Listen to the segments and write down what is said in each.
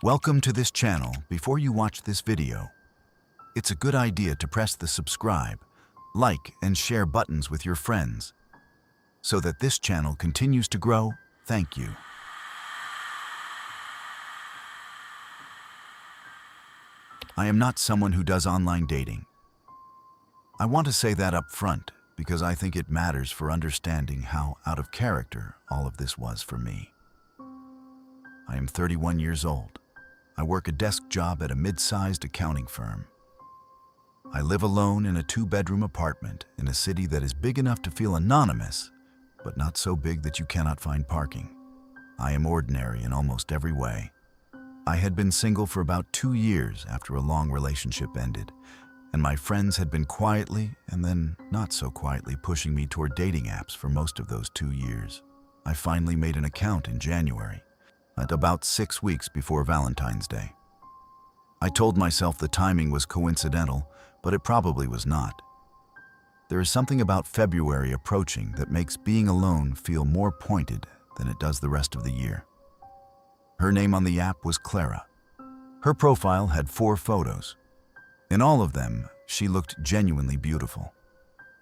Welcome to this channel. Before you watch this video, it's a good idea to press the subscribe, like, and share buttons with your friends so that this channel continues to grow. Thank you. I am not someone who does online dating. I want to say that up front because I think it matters for understanding how out of character all of this was for me. I am 31 years old. I work a desk job at a mid-sized accounting firm. I live alone in a 2-bedroom apartment in a city that is big enough to feel anonymous, but not so big that you cannot find parking. I am ordinary in almost every way. I had been single for about 2 years after a long relationship ended, and my friends had been quietly and then not so quietly pushing me toward dating apps for most of those 2 years. I finally made an account in January, at about 6 weeks before Valentine's Day. I told myself the timing was coincidental, but it probably was not. There is something about February approaching that makes being alone feel more pointed than it does the rest of the year. Her name on the app was Clara. Her profile had 4 photos. In all of them, she looked genuinely beautiful.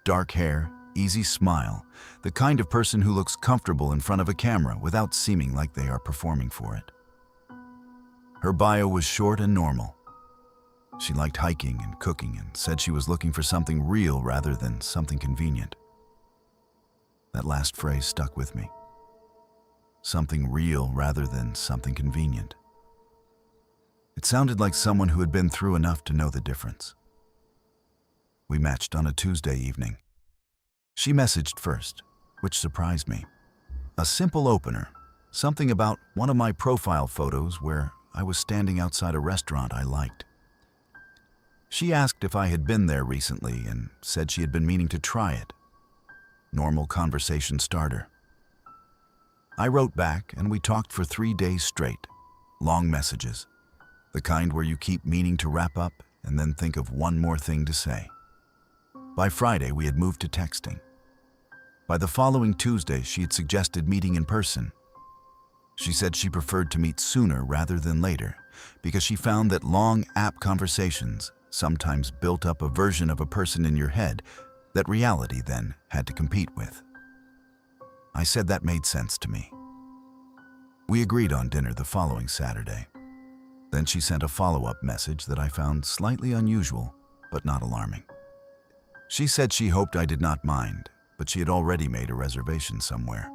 Dark hair, easy smile, the kind of person who looks comfortable in front of a camera without seeming like they are performing for it. Her bio was short and normal. She liked hiking and cooking and said she was looking for something real rather than something convenient. That last phrase stuck with me. Something real rather than something convenient. It sounded like someone who had been through enough to know the difference. We matched on a Tuesday evening. She messaged first, which surprised me. A simple opener, something about one of my profile photos where I was standing outside a restaurant I liked. She asked if I had been there recently and said she had been meaning to try it. Normal conversation starter. I wrote back and we talked for 3 days straight. Long messages. The kind where you keep meaning to wrap up and then think of one more thing to say. By Friday, we had moved to texting. By the following Tuesday, she had suggested meeting in person. She said she preferred to meet sooner rather than later because she found that long app conversations sometimes built up a version of a person in your head that reality then had to compete with. I said that made sense to me. We agreed on dinner the following Saturday. Then she sent a follow-up message that I found slightly unusual, but not alarming. She said she hoped I did not mind, but she had already made a reservation somewhere.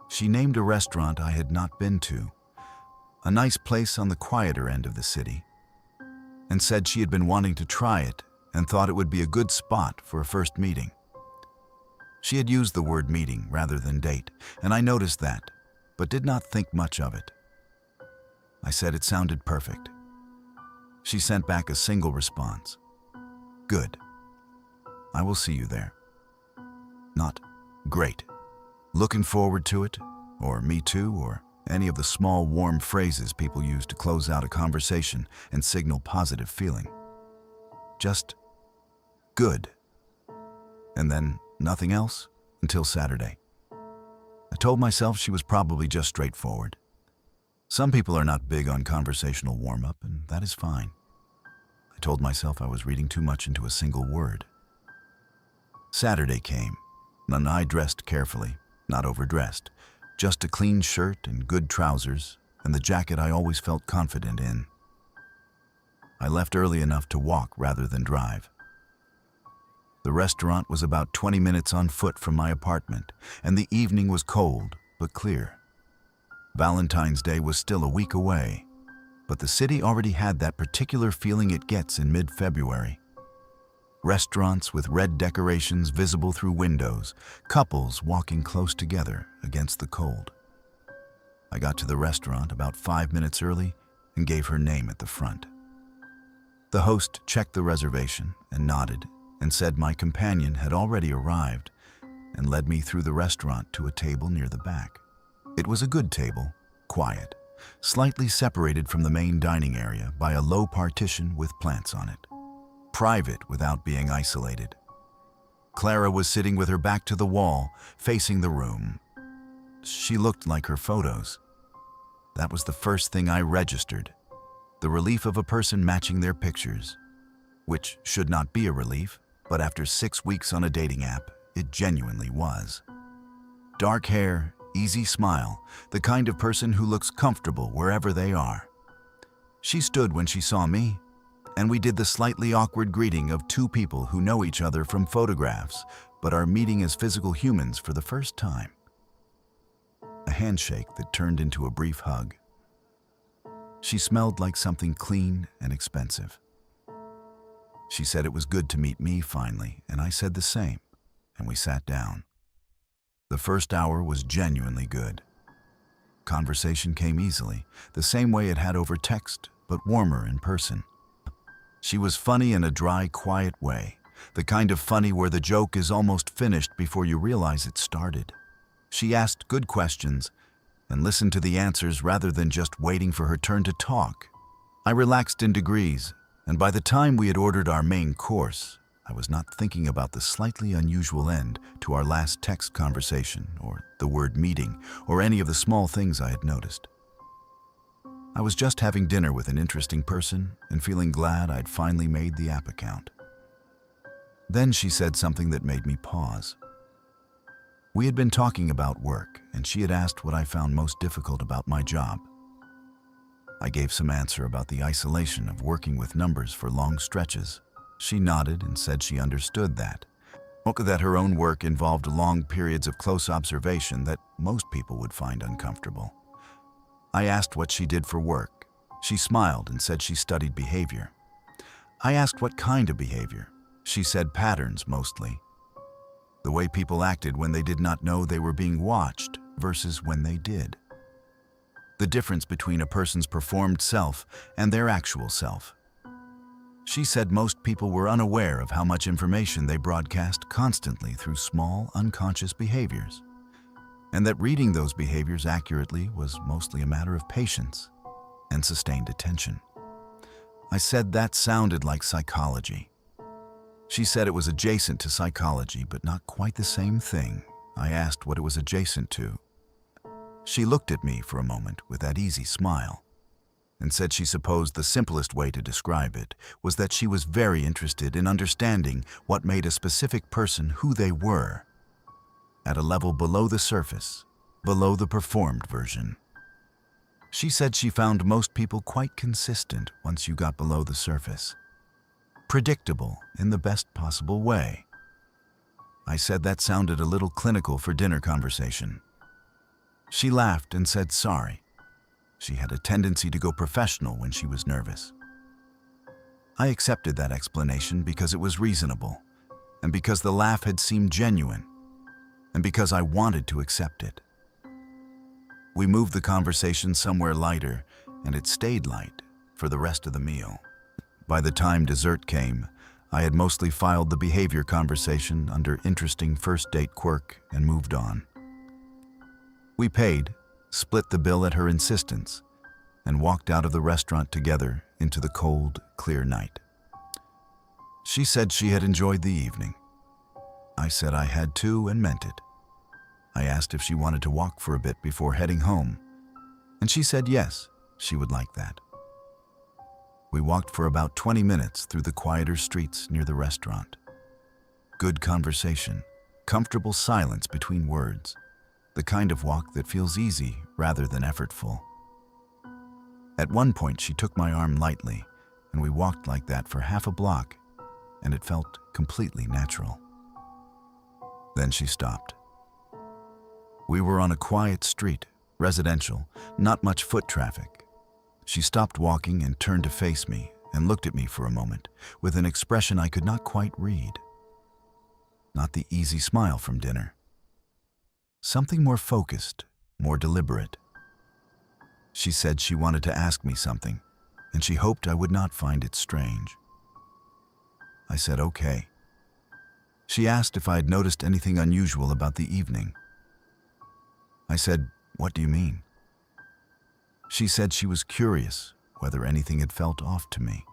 She named a restaurant I had not been to, a nice place on the quieter end of the city, and said she had been wanting to try it and thought it would be a good spot for a first meeting. She had used the word meeting rather than date, and I noticed that, but did not think much of it. I said it sounded perfect. She sent back a single response. Good. I will see you there. Not great. Looking forward to it, or me too, or any of the small warm phrases people use to close out a conversation and signal positive feeling. Just good. And then nothing else until Saturday. I told myself she was probably just straightforward. Some people are not big on conversational warm-up, and that is fine. I told myself I was reading too much into a single word. Saturday came, and I dressed carefully, not overdressed, just a clean shirt and good trousers and the jacket I always felt confident in. I left early enough to walk rather than drive. The restaurant was about 20 minutes on foot from my apartment, and the evening was cold but clear. Valentine's Day was still a week away, but the city already had that particular feeling it gets in mid-February. Restaurants with red decorations visible through windows, couples walking close together against the cold. I got to the restaurant about 5 minutes early and gave her name at the front. The host checked the reservation and nodded and said my companion had already arrived and led me through the restaurant to a table near the back. It was a good table, quiet, slightly separated from the main dining area by a low partition with plants on it. Private without being isolated. Clara was sitting with her back to the wall, facing the room. She looked like her photos. That was the first thing I registered The relief of a person matching their pictures, which should not be a relief, but after 6 weeks on a dating app, it genuinely was. Dark hair, easy smile, the kind of person who looks comfortable wherever they are. She stood when she saw me, and we did the slightly awkward greeting of two people who know each other from photographs, but are meeting as physical humans for the first time. A handshake that turned into a brief hug. She smelled like something clean and expensive. She said it was good to meet me finally, and I said the same, and we sat down. The first hour was genuinely good. Conversation came easily, the same way it had over text, but warmer in person. She was funny in a dry, quiet way, the kind of funny where the joke is almost finished before you realize it started. She asked good questions and listened to the answers rather than just waiting for her turn to talk. I relaxed in degrees, and by the time we had ordered our main course, I was not thinking about the slightly unusual end to our last text conversation, or the word meeting, or any of the small things I had noticed. I was just having dinner with an interesting person and feeling glad I'd finally made the app account. Then she said something that made me pause. We had been talking about work, and she had asked what I found most difficult about my job. I gave some answer about the isolation of working with numbers for long stretches. She nodded and said she understood that her own work involved long periods of close observation that most people would find uncomfortable. I asked what she did for work. She smiled and said she studied behavior. I asked what kind of behavior. She said patterns mostly. The way people acted when they did not know they were being watched versus when they did. The difference between a person's performed self and their actual self. She said most people were unaware of how much information they broadcast constantly through small, unconscious behaviors, and that reading those behaviors accurately was mostly a matter of patience and sustained attention. I said that sounded like psychology. She said it was adjacent to psychology, but not quite the same thing. I asked what it was adjacent to. She looked at me for a moment with that easy smile and said she supposed the simplest way to describe it was that she was very interested in understanding what made a specific person who they were, at a level below the surface, below the performed version. She said she found most people quite consistent once you got below the surface. Predictable in the best possible way. I said that sounded a little clinical for dinner conversation. She laughed and said sorry. She had a tendency to go professional when she was nervous. I accepted that explanation because it was reasonable, and because the laugh had seemed genuine, and because I wanted to accept it. We moved the conversation somewhere lighter, and it stayed light for the rest of the meal. By the time dessert came, I had mostly filed the behavior conversation under interesting first date quirk and moved on. We paid, split the bill at her insistence, and walked out of the restaurant together into the cold, clear night. She said she had enjoyed the evening. I said I had too and meant it. I asked if she wanted to walk for a bit before heading home, and she said yes, she would like that. We walked for about 20 minutes through the quieter streets near the restaurant. Good conversation, comfortable silence between words, the kind of walk that feels easy rather than effortful. At one point, she took my arm lightly, and we walked like that for half a block, and it felt completely natural. Then she stopped. We were on a quiet street, residential, not much foot traffic. She stopped walking and turned to face me and looked at me for a moment with an expression I could not quite read. Not the easy smile from dinner. Something more focused, more deliberate. She said she wanted to ask me something, and she hoped I would not find it strange. I said okay. She asked if I had noticed anything unusual about the evening. I said, "What do you mean?" She said she was curious whether anything had felt off to me.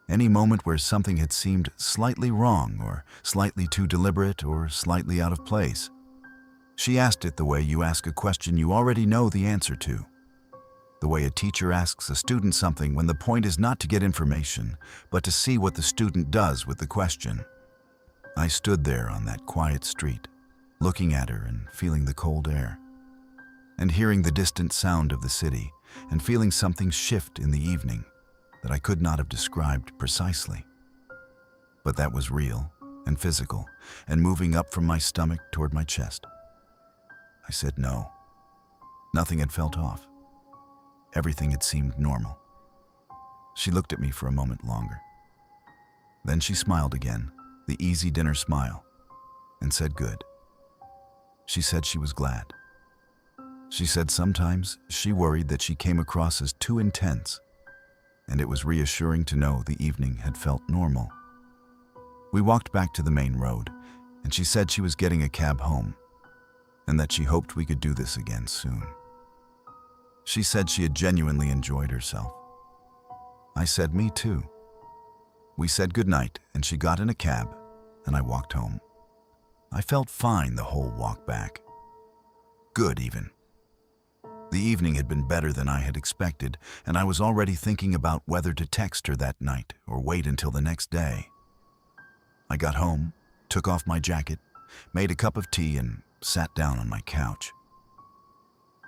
Any moment where something had seemed slightly wrong or slightly too deliberate or slightly out of place. She asked it the way you ask a question you already know the answer to. The way a teacher asks a student something when the point is not to get information, but to see what the student does with the question. I stood there on that quiet street, looking at her and feeling the cold air, and hearing the distant sound of the city, and feeling something shift in the evening that I could not have described precisely. But that was real and physical, and moving up from my stomach toward my chest. I said no. Nothing had felt off. Everything had seemed normal. She looked at me for a moment longer. Then she smiled again, the easy dinner smile, and said good. She said she was glad. She said sometimes she worried that she came across as too intense, and it was reassuring to know the evening had felt normal. We walked back to the main road, and she said she was getting a cab home, and that she hoped we could do this again soon. She said she had genuinely enjoyed herself. I said me too. We said goodnight, and she got in a cab, and I walked home. I felt fine the whole walk back. Good even. The evening had been better than I had expected, and I was already thinking about whether to text her that night or wait until the next day. I got home, took off my jacket, made a cup of tea, and sat down on my couch.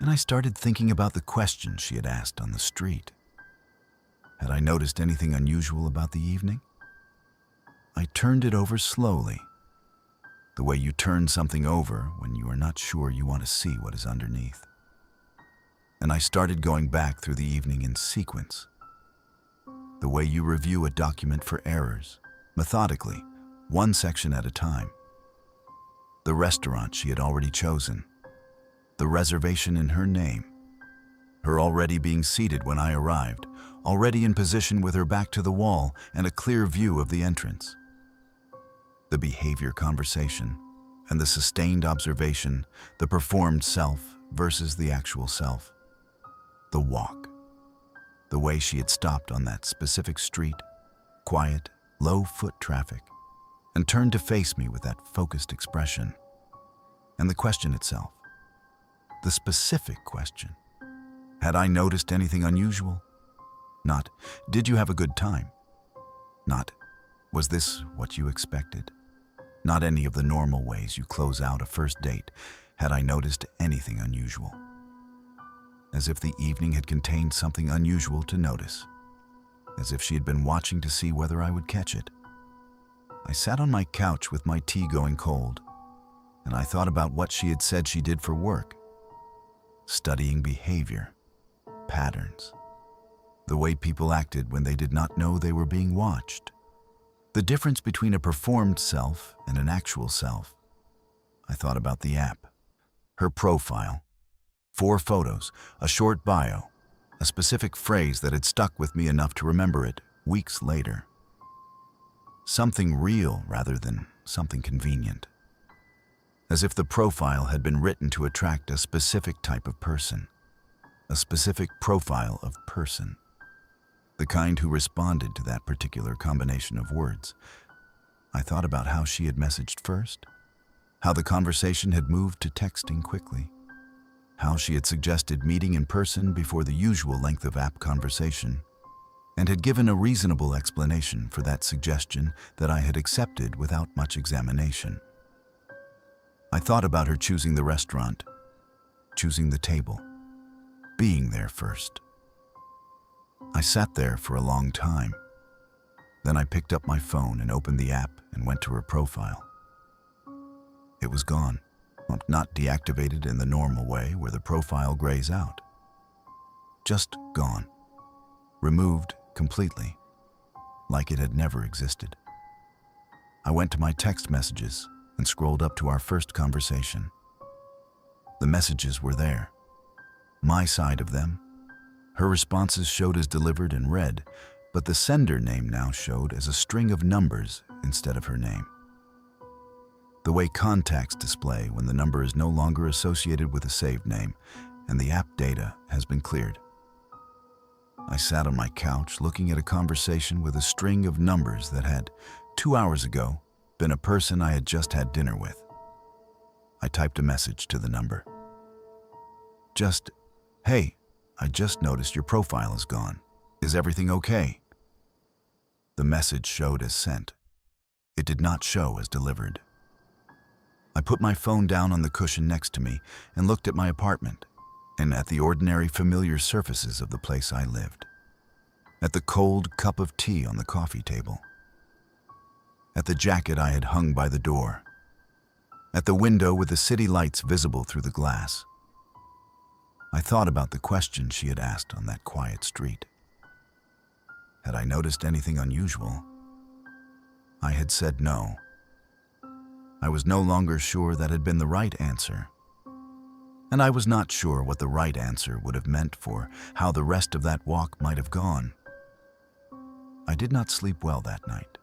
And I started thinking about the question she had asked on the street. Had I noticed anything unusual about the evening? I turned it over slowly, the way you turn something over when you are not sure you want to see what is underneath. And I started going back through the evening in sequence, the way you review a document for errors, methodically, one section at a time. The restaurant she had already chosen, the reservation in her name, her already being seated when I arrived, already in position with her back to the wall and a clear view of the entrance. The behavior conversation and the sustained observation, the performed self versus the actual self. The walk, the way she had stopped on that specific street, quiet, low foot traffic, and turned to face me with that focused expression. And the question itself, the specific question. Had I noticed anything unusual? Not, did you have a good time? Not, was this what you expected? Not any of the normal ways you close out a first date. Had I noticed anything unusual? As if the evening had contained something unusual to notice. As if she had been watching to see whether I would catch it. I sat on my couch with my tea going cold, and I thought about what she had said she did for work. Studying behavior, patterns, the way people acted when they did not know they were being watched, the difference between a performed self and an actual self. I thought about the app, her profile, 4 photos, a short bio, a specific phrase that had stuck with me enough to remember it weeks later. Something real rather than something convenient. As if the profile had been written to attract a specific type of person, a specific profile of person, the kind who responded to that particular combination of words. I thought about how she had messaged first, how the conversation had moved to texting quickly, how she had suggested meeting in person before the usual length of app conversation, and had given a reasonable explanation for that suggestion that I had accepted without much examination. I thought about her choosing the restaurant, choosing the table, being there first. I sat there for a long time. Then I picked up my phone and opened the app and went to her profile. It was gone, not deactivated in the normal way where the profile grays out. Just gone, removed completely, like it had never existed. I went to my text messages and scrolled up to our first conversation. The messages were there, my side of them. Her responses showed as delivered and read, but the sender name now showed as a string of numbers instead of her name. The way contacts display when the number is no longer associated with a saved name and the app data has been cleared. I sat on my couch looking at a conversation with a string of numbers that had, 2 hours ago, been a person I had just had dinner with. I typed a message to the number. Just, hey, I just noticed your profile is gone. Is everything okay? The message showed as sent. It did not show as delivered. I put my phone down on the cushion next to me and looked at my apartment and at the ordinary familiar surfaces of the place I lived. At the cold cup of tea on the coffee table. At the jacket I had hung by the door. At the window with the city lights visible through the glass. I thought about the question she had asked on that quiet street. Had I noticed anything unusual? I had said no. I was no longer sure that had been the right answer. And I was not sure what the right answer would have meant for how the rest of that walk might have gone. I did not sleep well that night.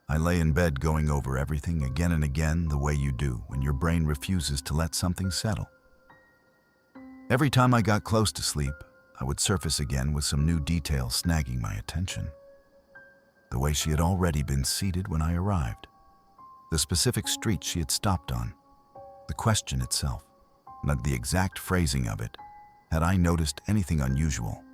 I lay in bed going over everything again and again the way you do when your brain refuses to let something settle. Every time I got close to sleep, I would surface again with some new detail snagging my attention. The way she had already been seated when I arrived. The specific street she had stopped on. The question itself, not the exact phrasing of it. Had I noticed anything unusual?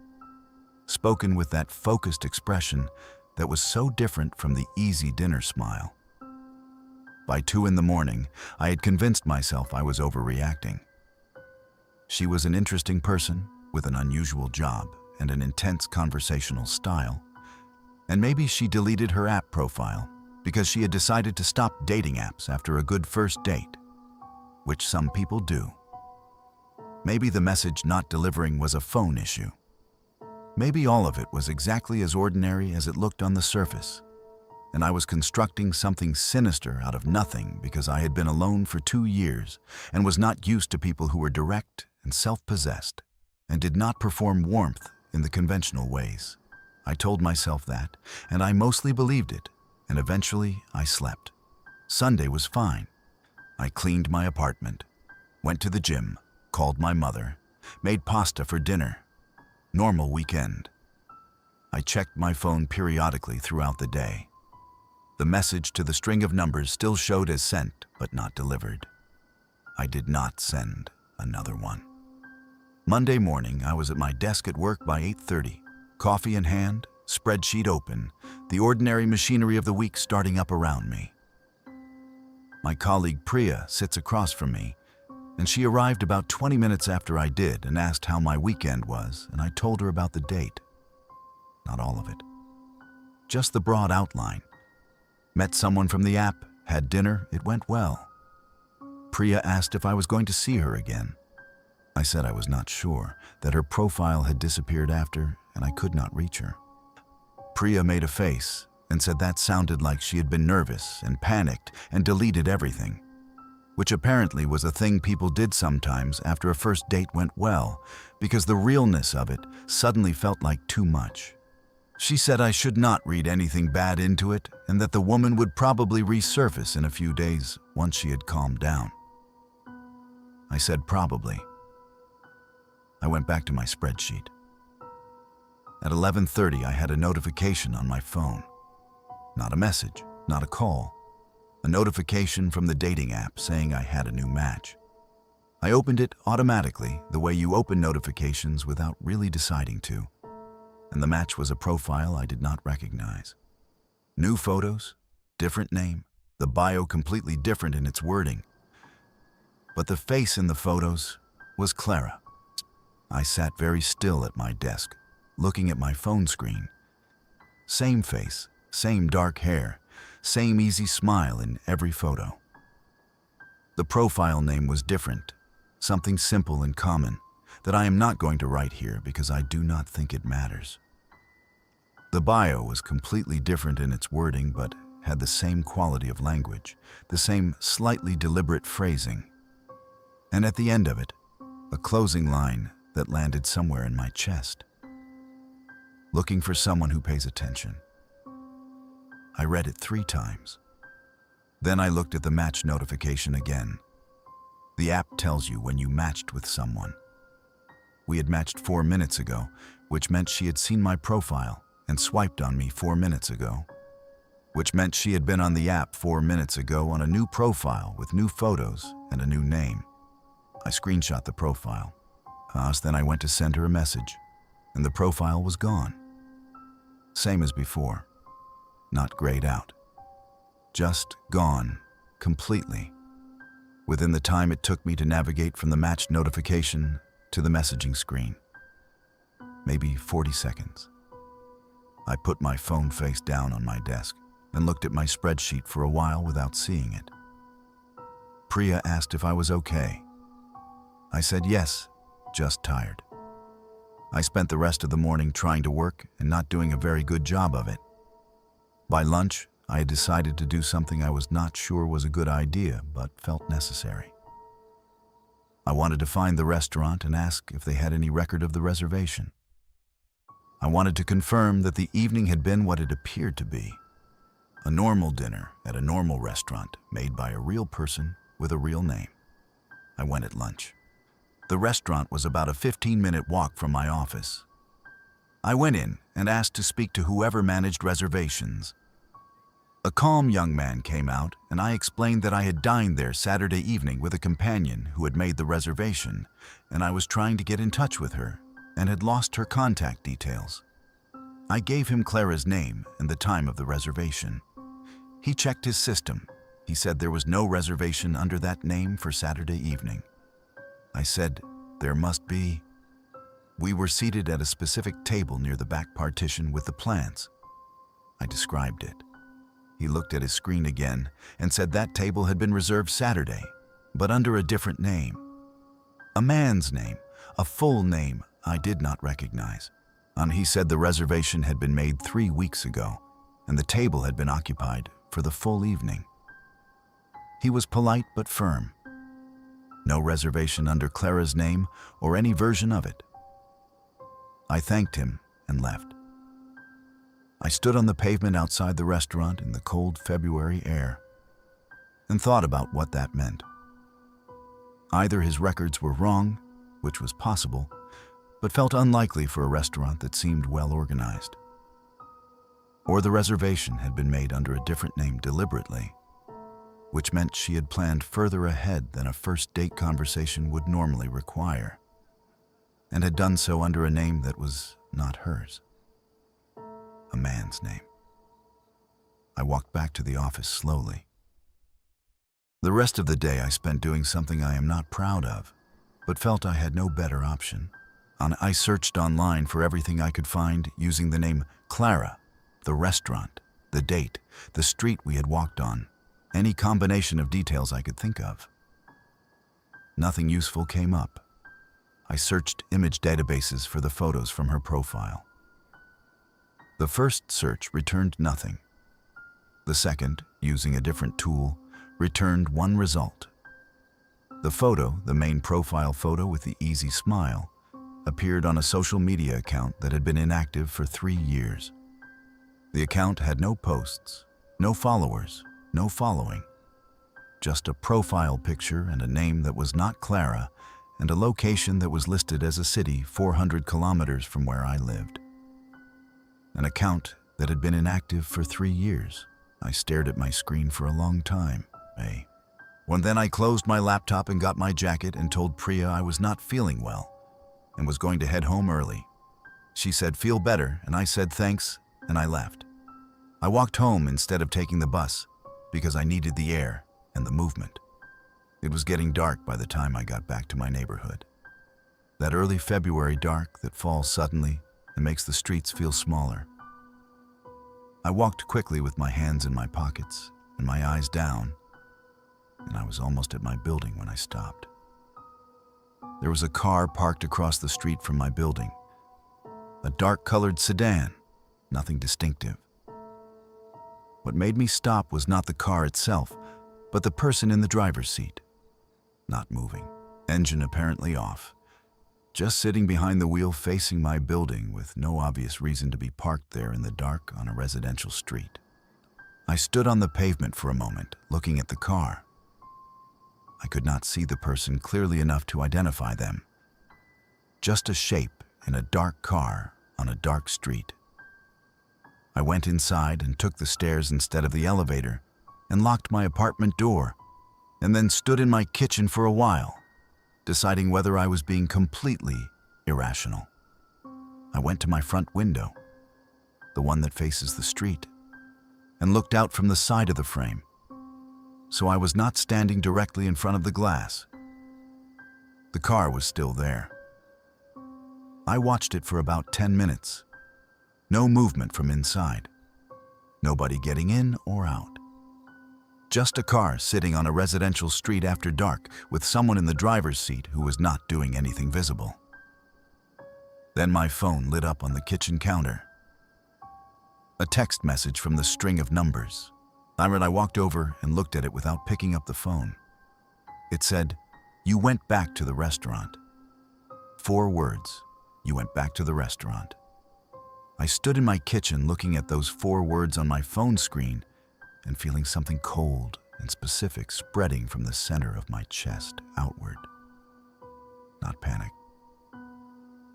Spoken with that focused expression that was so different from the easy dinner smile. By 2 a.m, I had convinced myself I was overreacting. She was an interesting person with an unusual job and an intense conversational style. And maybe she deleted her app profile because she had decided to stop dating apps after a good first date, which some people do. Maybe the message not delivering was a phone issue. Maybe all of it was exactly as ordinary as it looked on the surface, and I was constructing something sinister out of nothing because I had been alone for 2 years and was not used to people who were direct and self-possessed and did not perform warmth in the conventional ways. I told myself that, and I mostly believed it, and eventually I slept. Sunday was fine. I cleaned my apartment, went to the gym, called my mother, made pasta for dinner. Normal weekend. I checked my phone periodically throughout the day. The message to the string of numbers still showed as sent, but not delivered. I did not send another one. Monday morning, I was at my desk at work by 8:30, coffee in hand, spreadsheet open, the ordinary machinery of the week starting up around me. My colleague Priya sits across from me, and she arrived about 20 minutes after I did and asked how my weekend was, and I told her about the date. Not all of it. Just the broad outline. Met someone from the app, had dinner, it went well. Priya asked if I was going to see her again. I said I was not sure, that her profile had disappeared after, and I could not reach her. Priya made a face and said that sounded like she had been nervous and panicked and deleted everything, which apparently was a thing people did sometimes after a first date went well, because the realness of it suddenly felt like too much. She said I should not read anything bad into it and that the woman would probably resurface in a few days once she had calmed down. I said probably. I went back to my spreadsheet. At 11:30, I had a notification on my phone. Not a message, not a call. A notification from the dating app saying I had a new match. I opened it automatically, the way you open notifications without really deciding to. And the match was a profile I did not recognize. New photos, different name, the bio completely different in its wording. But the face in the photos was Clara. I sat very still at my desk, looking at my phone screen. Same face, same dark hair, same easy smile in every photo. The profile name was different, something simple and common that I am not going to write here because I do not think it matters. The bio was completely different in its wording but had the same quality of language, the same slightly deliberate phrasing. And at the end of it, a closing line that landed somewhere in my chest. Looking for someone who pays attention. I read it 3 times. Then I looked at the match notification again. The app tells you when you matched with someone. We had matched 4 minutes ago, which meant she had seen my profile and swiped on me 4 minutes ago, which meant she had been on the app 4 minutes ago on a new profile with new photos and a new name. I screenshot the profile. Then I went to send her a message, and the profile was gone. Same as before. Not grayed out. Just gone, completely. Within the time it took me to navigate from the matched notification to the messaging screen. Maybe 40 seconds. I put my phone face down on my desk and looked at my spreadsheet for a while without seeing it. Priya asked if I was okay. I said yes, just tired. I spent the rest of the morning trying to work and not doing a very good job of it. By lunch, I had decided to do something I was not sure was a good idea, but felt necessary. I wanted to find the restaurant and ask if they had any record of the reservation. I wanted to confirm that the evening had been what it appeared to be. A normal dinner at a normal restaurant made by a real person with a real name. I went at lunch. The restaurant was about a 15-minute walk from my office. I went in and asked to speak to whoever managed reservations. A calm young man came out, and I explained that I had dined there Saturday evening with a companion who had made the reservation, and I was trying to get in touch with her and had lost her contact details. I gave him Clara's name and the time of the reservation. He checked his system. He said there was no reservation under that name for Saturday evening. I said, there must be. We were seated at a specific table near the back partition with the plants. I described it. He looked at his screen again and said that table had been reserved Saturday, but under a different name. A man's name, a full name I did not recognize. And he said the reservation had been made 3 weeks ago, and the table had been occupied for the full evening. He was polite but firm. No reservation under Clara's name or any version of it. I thanked him and left. I stood on the pavement outside the restaurant in the cold February air and thought about what that meant. Either his records were wrong, which was possible, but felt unlikely for a restaurant that seemed well organized, or the reservation had been made under a different name deliberately, which meant she had planned further ahead than a first date conversation would normally require, and had done so under a name that was not hers. A man's name. I walked back to the office slowly. The rest of the day I spent doing something I am not proud of, but felt I had no better option. I searched online for everything I could find using the name Clara, the restaurant, the date, the street we had walked on, any combination of details I could think of. Nothing useful came up. I searched image databases for the photos from her profile. The first search returned nothing. The second, using a different tool, returned one result. The photo, the main profile photo with the easy smile, appeared on a social media account that had been inactive for 3 years. The account had no posts, no followers, no following. Just a profile picture and a name that was not Clara, and a location that was listed as a city 400 kilometers from where I lived. An account that had been inactive for 3 years. I stared at my screen for a long time. Then I closed my laptop and got my jacket and told Priya I was not feeling well and was going to head home early. She said, "Feel better," and I said thanks, and I left. I walked home instead of taking the bus because I needed the air and the movement. It was getting dark by the time I got back to my neighborhood. That early February dark that falls suddenly and makes the streets feel smaller. I walked quickly with my hands in my pockets and my eyes down, and I was almost at my building when I stopped. There was a car parked across the street from my building. A dark-colored sedan, nothing distinctive. What made me stop was not the car itself, but the person in the driver's seat. Not moving, engine apparently off. Just sitting behind the wheel facing my building with no obvious reason to be parked there in the dark on a residential street. I stood on the pavement for a moment, looking at the car. I could not see the person clearly enough to identify them. Just a shape in a dark car on a dark street. I went inside and took the stairs instead of the elevator and locked my apartment door, and then stood in my kitchen for a while, deciding whether I was being completely irrational. I went to my front window, the one that faces the street, and looked out from the side of the frame, so I was not standing directly in front of the glass. The car was still there. I watched it for about 10 minutes. No movement from inside. Nobody getting in or out. Just a car sitting on a residential street after dark with someone in the driver's seat who was not doing anything visible. Then my phone lit up on the kitchen counter. A text message from the string of numbers. I walked over and looked at it without picking up the phone. It said, "You went back to the restaurant." 4 words. You went back to the restaurant. I stood in my kitchen looking at those 4 words on my phone screen and feeling something cold and specific spreading from the center of my chest outward. Not panic.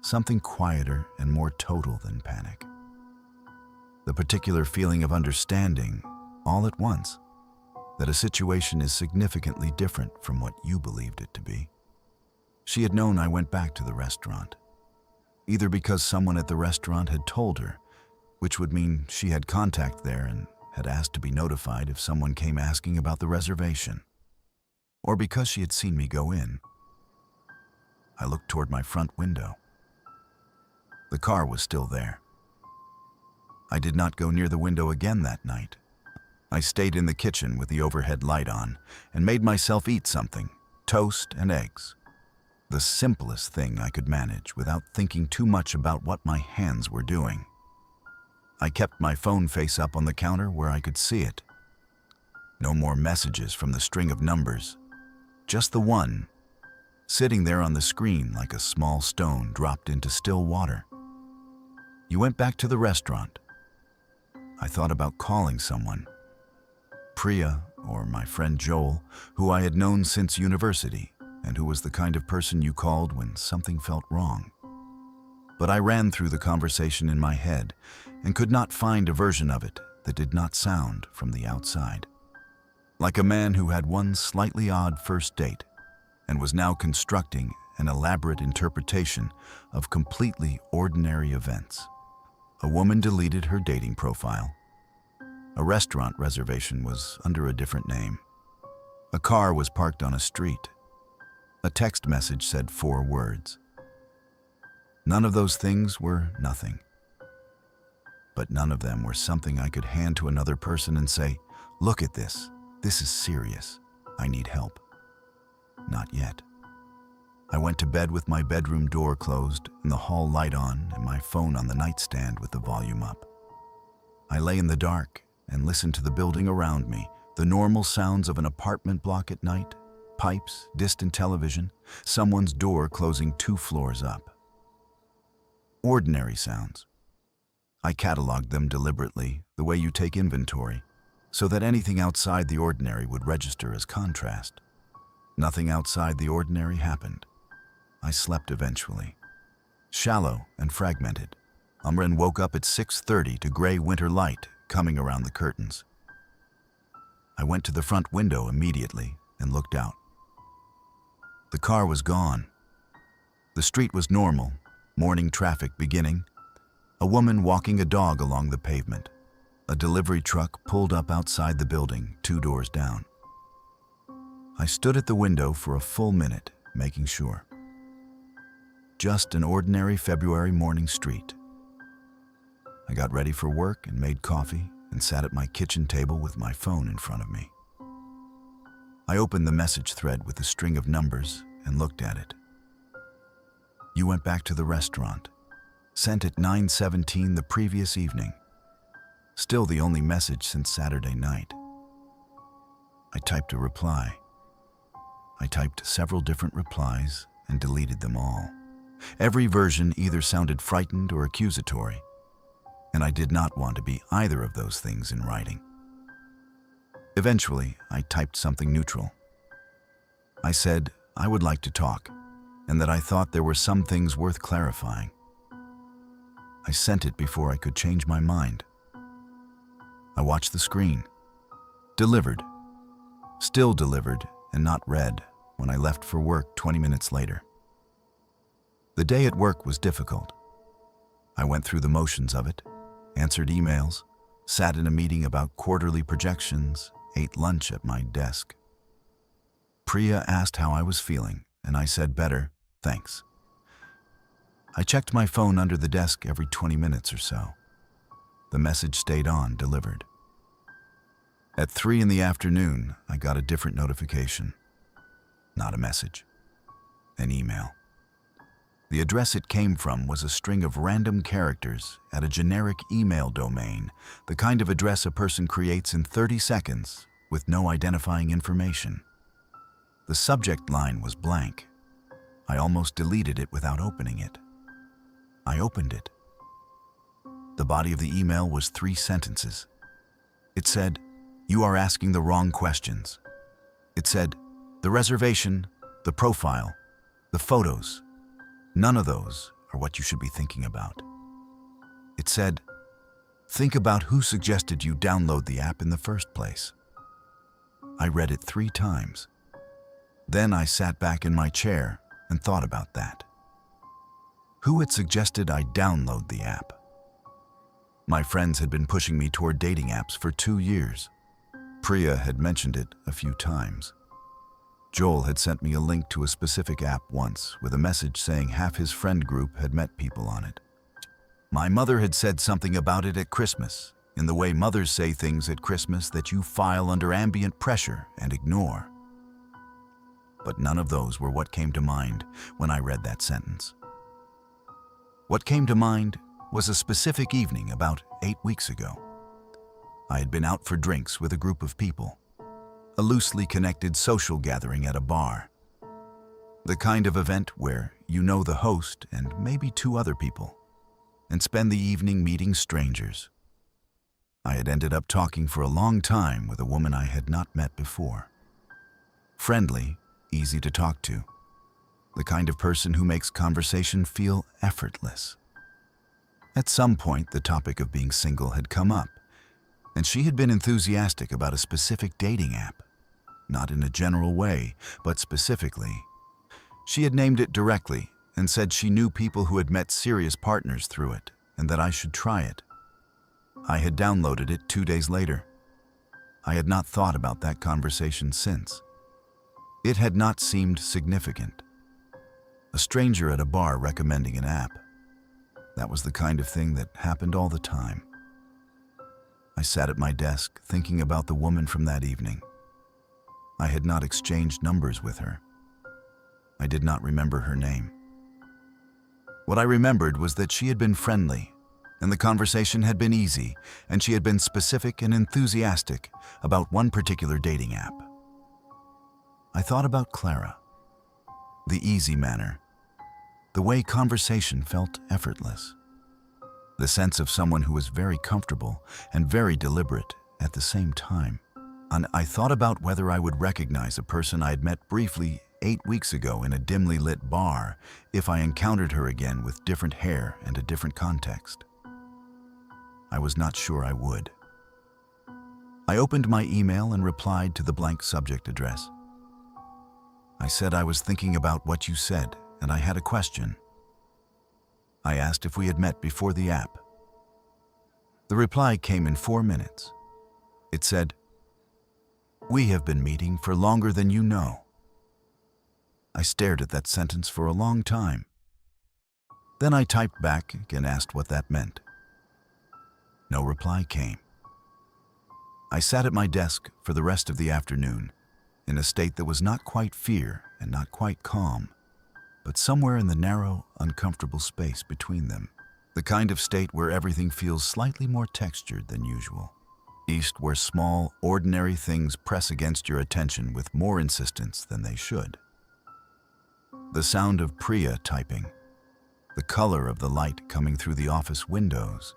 Something quieter and more total than panic. The particular feeling of understanding, all at once, that a situation is significantly different from what you believed it to be. She had known I went back to the restaurant, either because someone at the restaurant had told her, which would mean she had contact there and had asked to be notified if someone came asking about the reservation, or because she had seen me go in. I looked toward my front window. The car was still there. I did not go near the window again that night. I stayed in the kitchen with the overhead light on and made myself eat something, toast and eggs. The simplest thing I could manage without thinking too much about what my hands were doing. I kept my phone face up on the counter where I could see it. No more messages from the string of numbers, just the one, sitting there on the screen like a small stone dropped into still water. You went back to the restaurant. I thought about calling someone. Priya, or my friend Joel, who I had known since university, and who was the kind of person you called when something felt wrong. But I ran through the conversation in my head and could not find a version of it that did not sound from the outside. Like a man who had one slightly odd first date and was now constructing an elaborate interpretation of completely ordinary events. A woman deleted her dating profile. A restaurant reservation was under a different name. A car was parked on a street. A text message said 4 words. None of those things were nothing. But none of them were something I could hand to another person and say, "Look at this. This is serious. I need help." Not yet. I went to bed with my bedroom door closed and the hall light on and my phone on the nightstand with the volume up. I lay in the dark and listened to the building around me, the normal sounds of an apartment block at night, pipes, distant television, someone's door closing 2 floors up. Ordinary sounds. I cataloged them deliberately, the way you take inventory, so that anything outside the ordinary would register as contrast. Nothing outside the ordinary happened. I slept eventually. Shallow and fragmented. Amren woke up at 6:30 to gray winter light coming around the curtains. I went to the front window immediately and looked out. The car was gone. The street was normal, morning traffic beginning. A woman walking a dog along the pavement. A delivery truck pulled up outside the building, 2 doors down. I stood at the window for a full minute, making sure. Just an ordinary February morning street. I got ready for work and made coffee and sat at my kitchen table with my phone in front of me. I opened the message thread with the string of numbers and looked at it. You went back to the restaurant. Sent at 9:17 the previous evening. Still the only message since Saturday night. I typed a reply. I typed several different replies and deleted them all. Every version either sounded frightened or accusatory, and I did not want to be either of those things in writing. Eventually, I typed something neutral. I said I would like to talk, and that I thought there were some things worth clarifying. I sent it before I could change my mind. I watched the screen. Delivered. Still delivered and not read, when I left for work 20 minutes later. The day at work was difficult. I went through the motions of it, answered emails, sat in a meeting about quarterly projections, ate lunch at my desk. Priya asked how I was feeling, and I said better, thanks. I checked my phone under the desk every 20 minutes or so. The message stayed on, delivered. At 3 in the afternoon, I got a different notification. Not a message, an email. The address it came from was a string of random characters at a generic email domain, the kind of address a person creates in 30 seconds with no identifying information. The subject line was blank. I almost deleted it without opening it. I opened it. The body of the email was 3 sentences. It said, "You are asking the wrong questions." It said, "The reservation, the profile, the photos, none of those are what you should be thinking about." It said, "Think about who suggested you download the app in the first place." I read it 3 times. Then I sat back in my chair and thought about that. Who had suggested I download the app? My friends had been pushing me toward dating apps for 2 years. Priya had mentioned it a few times. Joel had sent me a link to a specific app once with a message saying half his friend group had met people on it. My mother had said something about it at Christmas, in the way mothers say things at Christmas that you file under ambient pressure and ignore. But none of those were what came to mind when I read that sentence. What came to mind was a specific evening about 8 weeks ago. I had been out for drinks with a group of people, a loosely connected social gathering at a bar. The kind of event where you know the host and maybe 2 other people, and spend the evening meeting strangers. I had ended up talking for a long time with a woman I had not met before. Friendly, easy to talk to, the kind of person who makes conversation feel effortless. At some point, the topic of being single had come up, and she had been enthusiastic about a specific dating app. Not in a general way, but specifically. She had named it directly and said she knew people who had met serious partners through it and that I should try it. I had downloaded it 2 days later. I had not thought about that conversation since. It had not seemed significant. A stranger at a bar recommending an app. That was the kind of thing that happened all the time. I sat at my desk thinking about the woman from that evening. I had not exchanged numbers with her. I did not remember her name. What I remembered was that she had been friendly, and the conversation had been easy, and she had been specific and enthusiastic about one particular dating app. I thought about Clara, the easy manner, the way conversation felt effortless, the sense of someone who was very comfortable and very deliberate at the same time. And I thought about whether I would recognize a person I had met briefly 8 weeks ago in a dimly lit bar if I encountered her again with different hair and a different context. I was not sure I would. I opened my email and replied to the blank subject address. I said I was thinking about what you said, and I had a question. I asked if we had met before the app. The reply came in 4 minutes. It said, "We have been meeting for longer than you know." I stared at that sentence for a long time. Then I typed back and asked what that meant. No reply came. I sat at my desk for the rest of the afternoon, in a state that was not quite fear and not quite calm, but somewhere in the narrow, uncomfortable space between them. The kind of state where everything feels slightly more textured than usual. East, where small, ordinary things press against your attention with more insistence than they should. The sound of Priya typing, the color of the light coming through the office windows,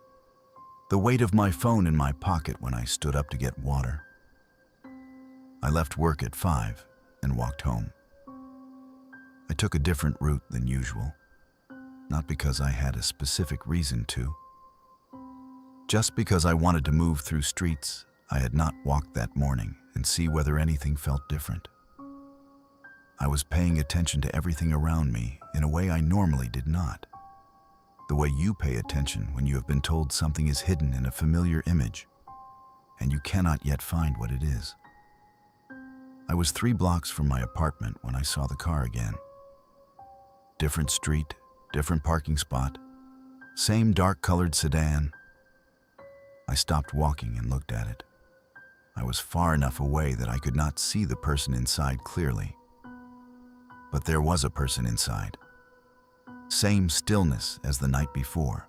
the weight of my phone in my pocket when I stood up to get water. I left work at 5 and walked home. I took a different route than usual, not because I had a specific reason to. Just because I wanted to move through streets I had not walked that morning and see whether anything felt different. I was paying attention to everything around me in a way I normally did not. The way you pay attention when you have been told something is hidden in a familiar image, and you cannot yet find what it is. I was 3 blocks from my apartment when I saw the car again. Different street, different parking spot, same dark-colored sedan. I stopped walking and looked at it. I was far enough away that I could not see the person inside clearly. But there was a person inside. Same stillness as the night before.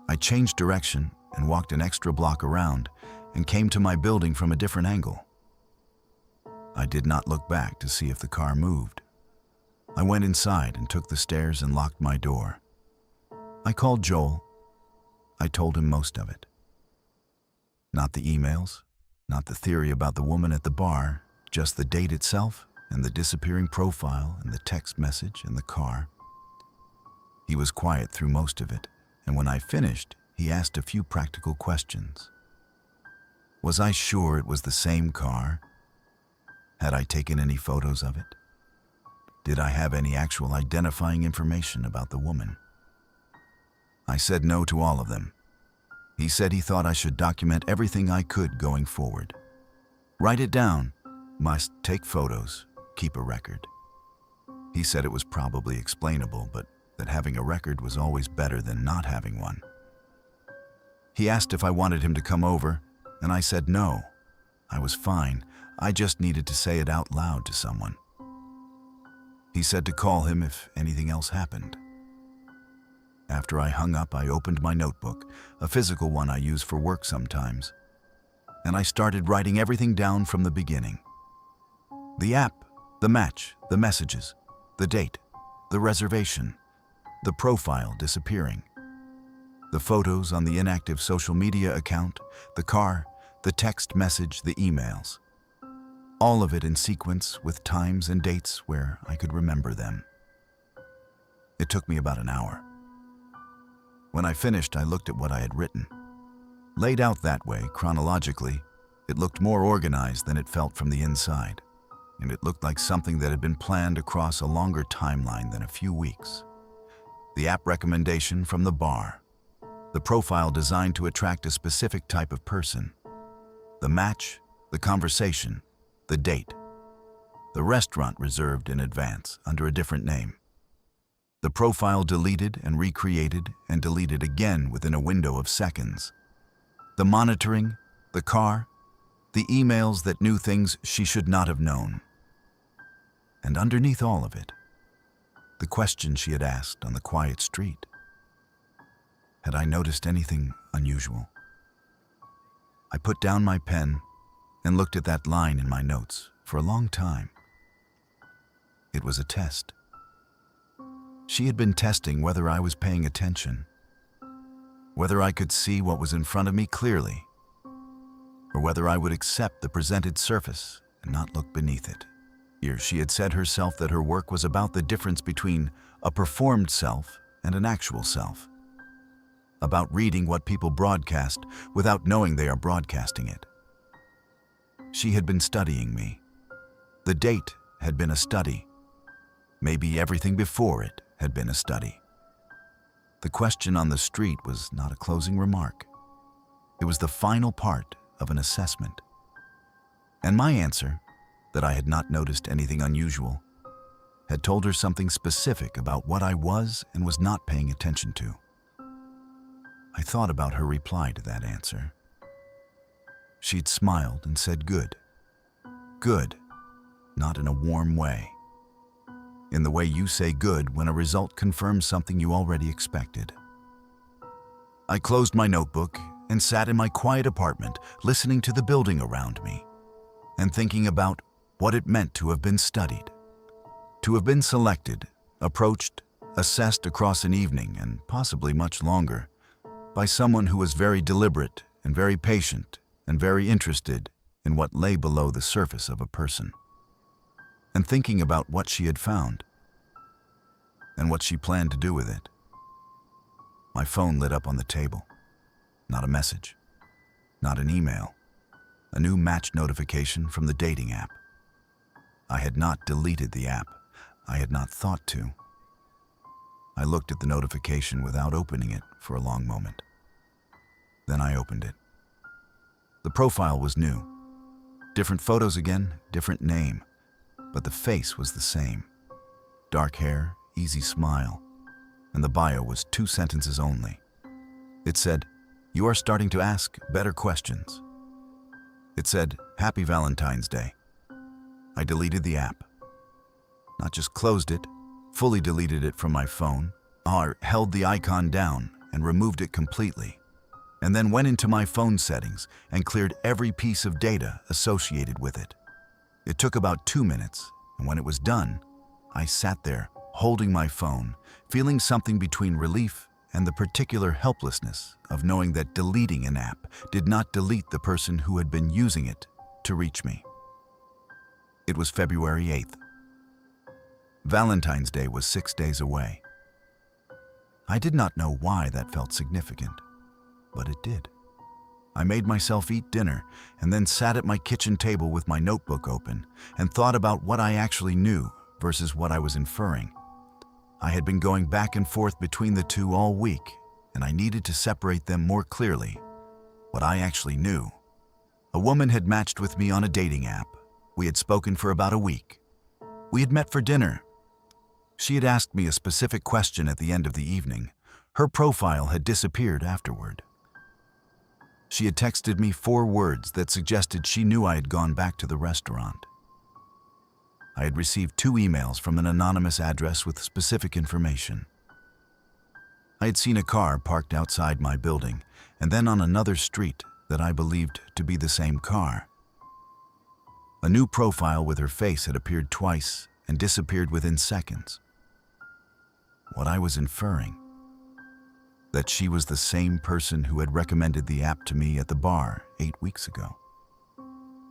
I changed direction and walked an extra block around and came to my building from a different angle. I did not look back to see if the car moved. I went inside and took the stairs and locked my door. I called Joel. I told him most of it. Not the emails, not the theory about the woman at the bar, just the date itself and the disappearing profile and the text message and the car. He was quiet through most of it, and when I finished, he asked a few practical questions. Was I sure it was the same car? Had I taken any photos of it? Did I have any actual identifying information about the woman? I said no to all of them. He said he thought I should document everything I could going forward. Write it down. Must take photos. Keep a record. He said it was probably explainable, but that having a record was always better than not having one. He asked if I wanted him to come over, and I said no. I was fine. I just needed to say it out loud to someone. He said to call him if anything else happened. After I hung up, I opened my notebook, a physical one I use for work sometimes, and I started writing everything down from the beginning. The app, the match, the messages, the date, the reservation, the profile disappearing, the photos on the inactive social media account, the car, the text message, the emails. All of it in sequence with times and dates where I could remember them. It took me about an hour. When I finished, I looked at what I had written. Laid out that way, chronologically, it looked more organized than it felt from the inside, and it looked like something that had been planned across a longer timeline than a few weeks. The app recommendation from the bar, the profile designed to attract a specific type of person, the match, the conversation, the date, the restaurant reserved in advance under a different name, the profile deleted and recreated and deleted again within a window of seconds, the monitoring, the car, the emails that knew things she should not have known. And underneath all of it, the question she had asked on the quiet street. Had I noticed anything unusual? I put down my pen and looked at that line in my notes for a long time. It was a test. She had been testing whether I was paying attention, whether I could see what was in front of me clearly, or whether I would accept the presented surface and not look beneath it. Here she had said herself that her work was about the difference between a performed self and an actual self, about reading what people broadcast without knowing they are broadcasting it. She had been studying me. The date had been a study. Maybe everything before it had been a study. The question on the street was not a closing remark. It was the final part of an assessment. And my answer, that I had not noticed anything unusual, had told her something specific about what I was and was not paying attention to. I thought about her reply to that answer. She'd smiled and said good. Good, not in a warm way. In the way you say good when a result confirms something you already expected. I closed my notebook and sat in my quiet apartment, listening to the building around me and thinking about what it meant to have been studied, to have been selected, approached, assessed across an evening and possibly much longer by someone who was very deliberate and very patient and very interested in what lay below the surface of a person, and thinking about what she had found and what she planned to do with it. My phone lit up on the table. Not a message, not an email, a new match notification from the dating app. I had not deleted the app. I had not thought to. I looked at the notification without opening it for a long moment. Then I opened it. The profile was new. Different photos again, different name, but the face was the same. Dark hair, easy smile, and the bio was 2 sentences only. It said, "You are starting to ask better questions." It said, "Happy Valentine's Day." I deleted the app. Not just closed it, fully deleted it from my phone, or held the icon down and removed it completely, and then went into my phone settings and cleared every piece of data associated with it. It took about 2 minutes, and when it was done, I sat there, holding my phone, feeling something between relief and the particular helplessness of knowing that deleting an app did not delete the person who had been using it to reach me. It was February 8th. Valentine's Day was 6 days away. I did not know why that felt significant, but it did. I made myself eat dinner and then sat at my kitchen table with my notebook open and thought about what I actually knew versus what I was inferring. I had been going back and forth between the two all week, and I needed to separate them more clearly. What I actually knew. A woman had matched with me on a dating app. We had spoken for about a week. We had met for dinner. She had asked me a specific question at the end of the evening. Her profile had disappeared afterward. She had texted me 4 words that suggested she knew I had gone back to the restaurant. I had received 2 emails from an anonymous address with specific information. I had seen a car parked outside my building and then on another street that I believed to be the same car. A new profile with her face had appeared twice and disappeared within seconds. What I was inferring, that she was the same person who had recommended the app to me at the bar 8 weeks ago.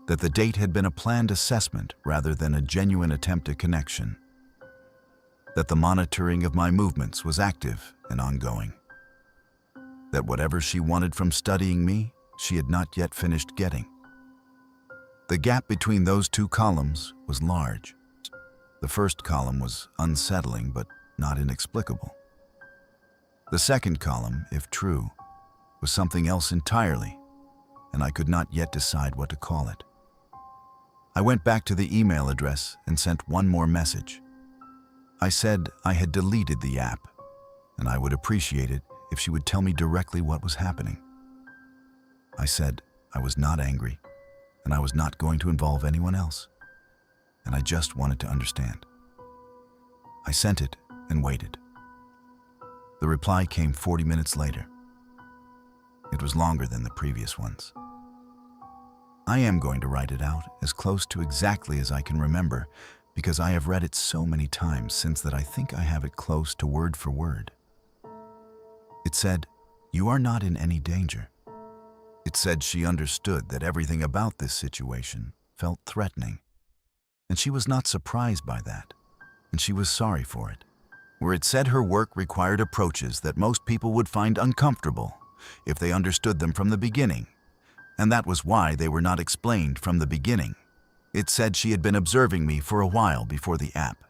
That the date had been a planned assessment rather than a genuine attempt at connection. That the monitoring of my movements was active and ongoing. That whatever she wanted from studying me, she had not yet finished getting. The gap between those 2 columns was large. The first column was unsettling but not inexplicable. The second column, if true, was something else entirely, and I could not yet decide what to call it. I went back to the email address and sent one more message. I said I had deleted the app, and I would appreciate it if she would tell me directly what was happening. I said I was not angry, and I was not going to involve anyone else, and I just wanted to understand. I sent it and waited. The reply came 40 minutes later. It was longer than the previous ones. I am going to write it out as close to exactly as I can remember because I have read it so many times since that I think I have it close to word for word. It said, "You are not in any danger." It said she understood that everything about this situation felt threatening, and she was not surprised by that, and she was sorry for it. Where it said her work required approaches that most people would find uncomfortable if they understood them from the beginning, and that was why they were not explained from the beginning. It said she had been observing me for a while before the app,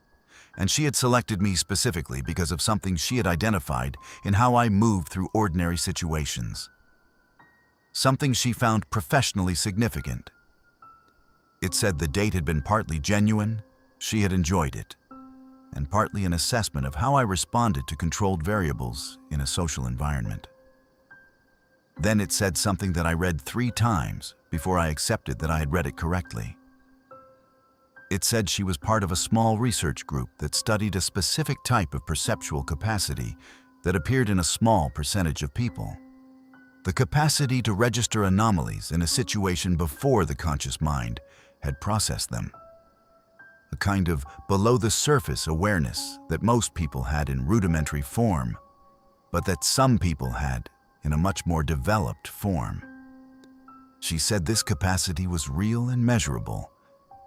and she had selected me specifically because of something she had identified in how I moved through ordinary situations. Something she found professionally significant. It said the date had been partly genuine, she had enjoyed it, and partly an assessment of how I responded to controlled variables in a social environment. Then it said something that I read 3 times before I accepted that I had read it correctly. It said she was part of a small research group that studied a specific type of perceptual capacity that appeared in a small percentage of people. The capacity to register anomalies in a situation before the conscious mind had processed them. A kind of below-the-surface awareness that most people had in rudimentary form, but that some people had in a much more developed form. She said this capacity was real and measurable,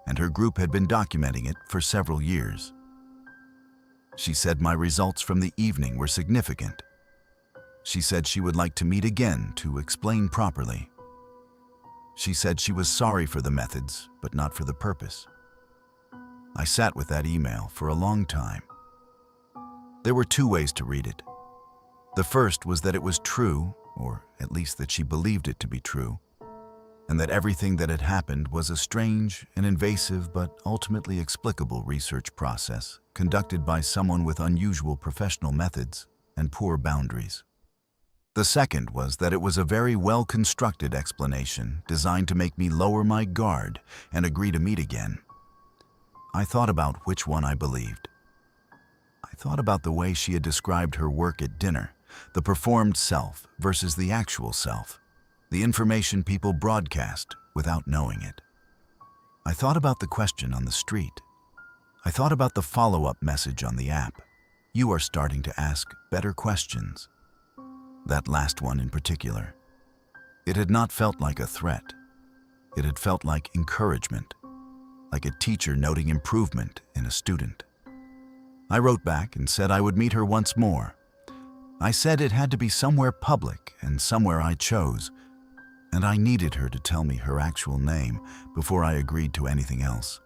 and her group had been documenting it for several years. She said my results from the evening were significant. She said she would like to meet again to explain properly. She said she was sorry for the methods, but not for the purpose. I sat with that email for a long time. There were two ways to read it. The first was that it was true, or at least that she believed it to be true, and that everything that had happened was a strange and invasive but ultimately explicable research process conducted by someone with unusual professional methods and poor boundaries. The second was that it was a very well-constructed explanation designed to make me lower my guard and agree to meet again. I thought about which one I believed. I thought about the way she had described her work at dinner, the performed self versus the actual self, the information people broadcast without knowing it. I thought about the question on the street. I thought about the follow-up message on the app. You are starting to ask better questions. That last one in particular. It had not felt like a threat. It had felt like encouragement, like a teacher noting improvement in a student. I wrote back and said I would meet her once more. I said it had to be somewhere public and somewhere I chose, and I needed her to tell me her actual name before I agreed to anything else.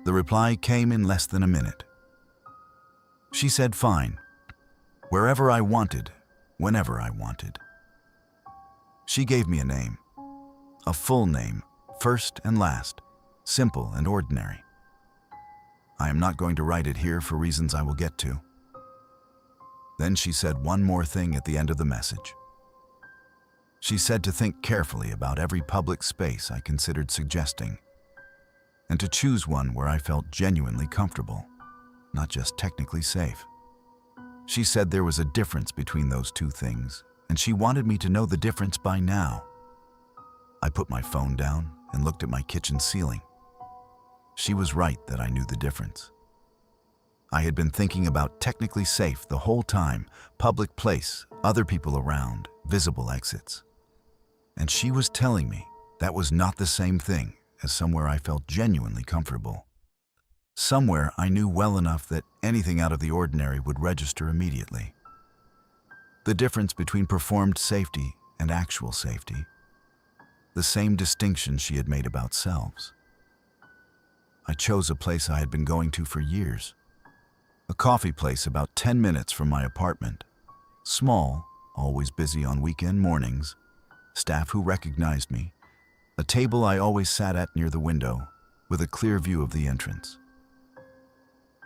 The reply came in less than a minute. She said fine, wherever I wanted, whenever I wanted. She gave me a name, a full name, first and last, simple and ordinary. I am not going to write it here for reasons I will get to. Then she said one more thing at the end of the message. She said to think carefully about every public space I considered suggesting, and to choose one where I felt genuinely comfortable, not just technically safe. She said there was a difference between those two things, and she wanted me to know the difference by now. I put my phone down and looked at my kitchen ceiling. She was right that I knew the difference. I had been thinking about technically safe the whole time, public place, other people around, visible exits. And she was telling me that was not the same thing as somewhere I felt genuinely comfortable. Somewhere I knew well enough that anything out of the ordinary would register immediately. The difference between performed safety and actual safety. The same distinction she had made about selves. I chose a place I had been going to for years. A coffee place about 10 minutes from my apartment. Small, always busy on weekend mornings, staff who recognized me, a table I always sat at near the window with a clear view of the entrance.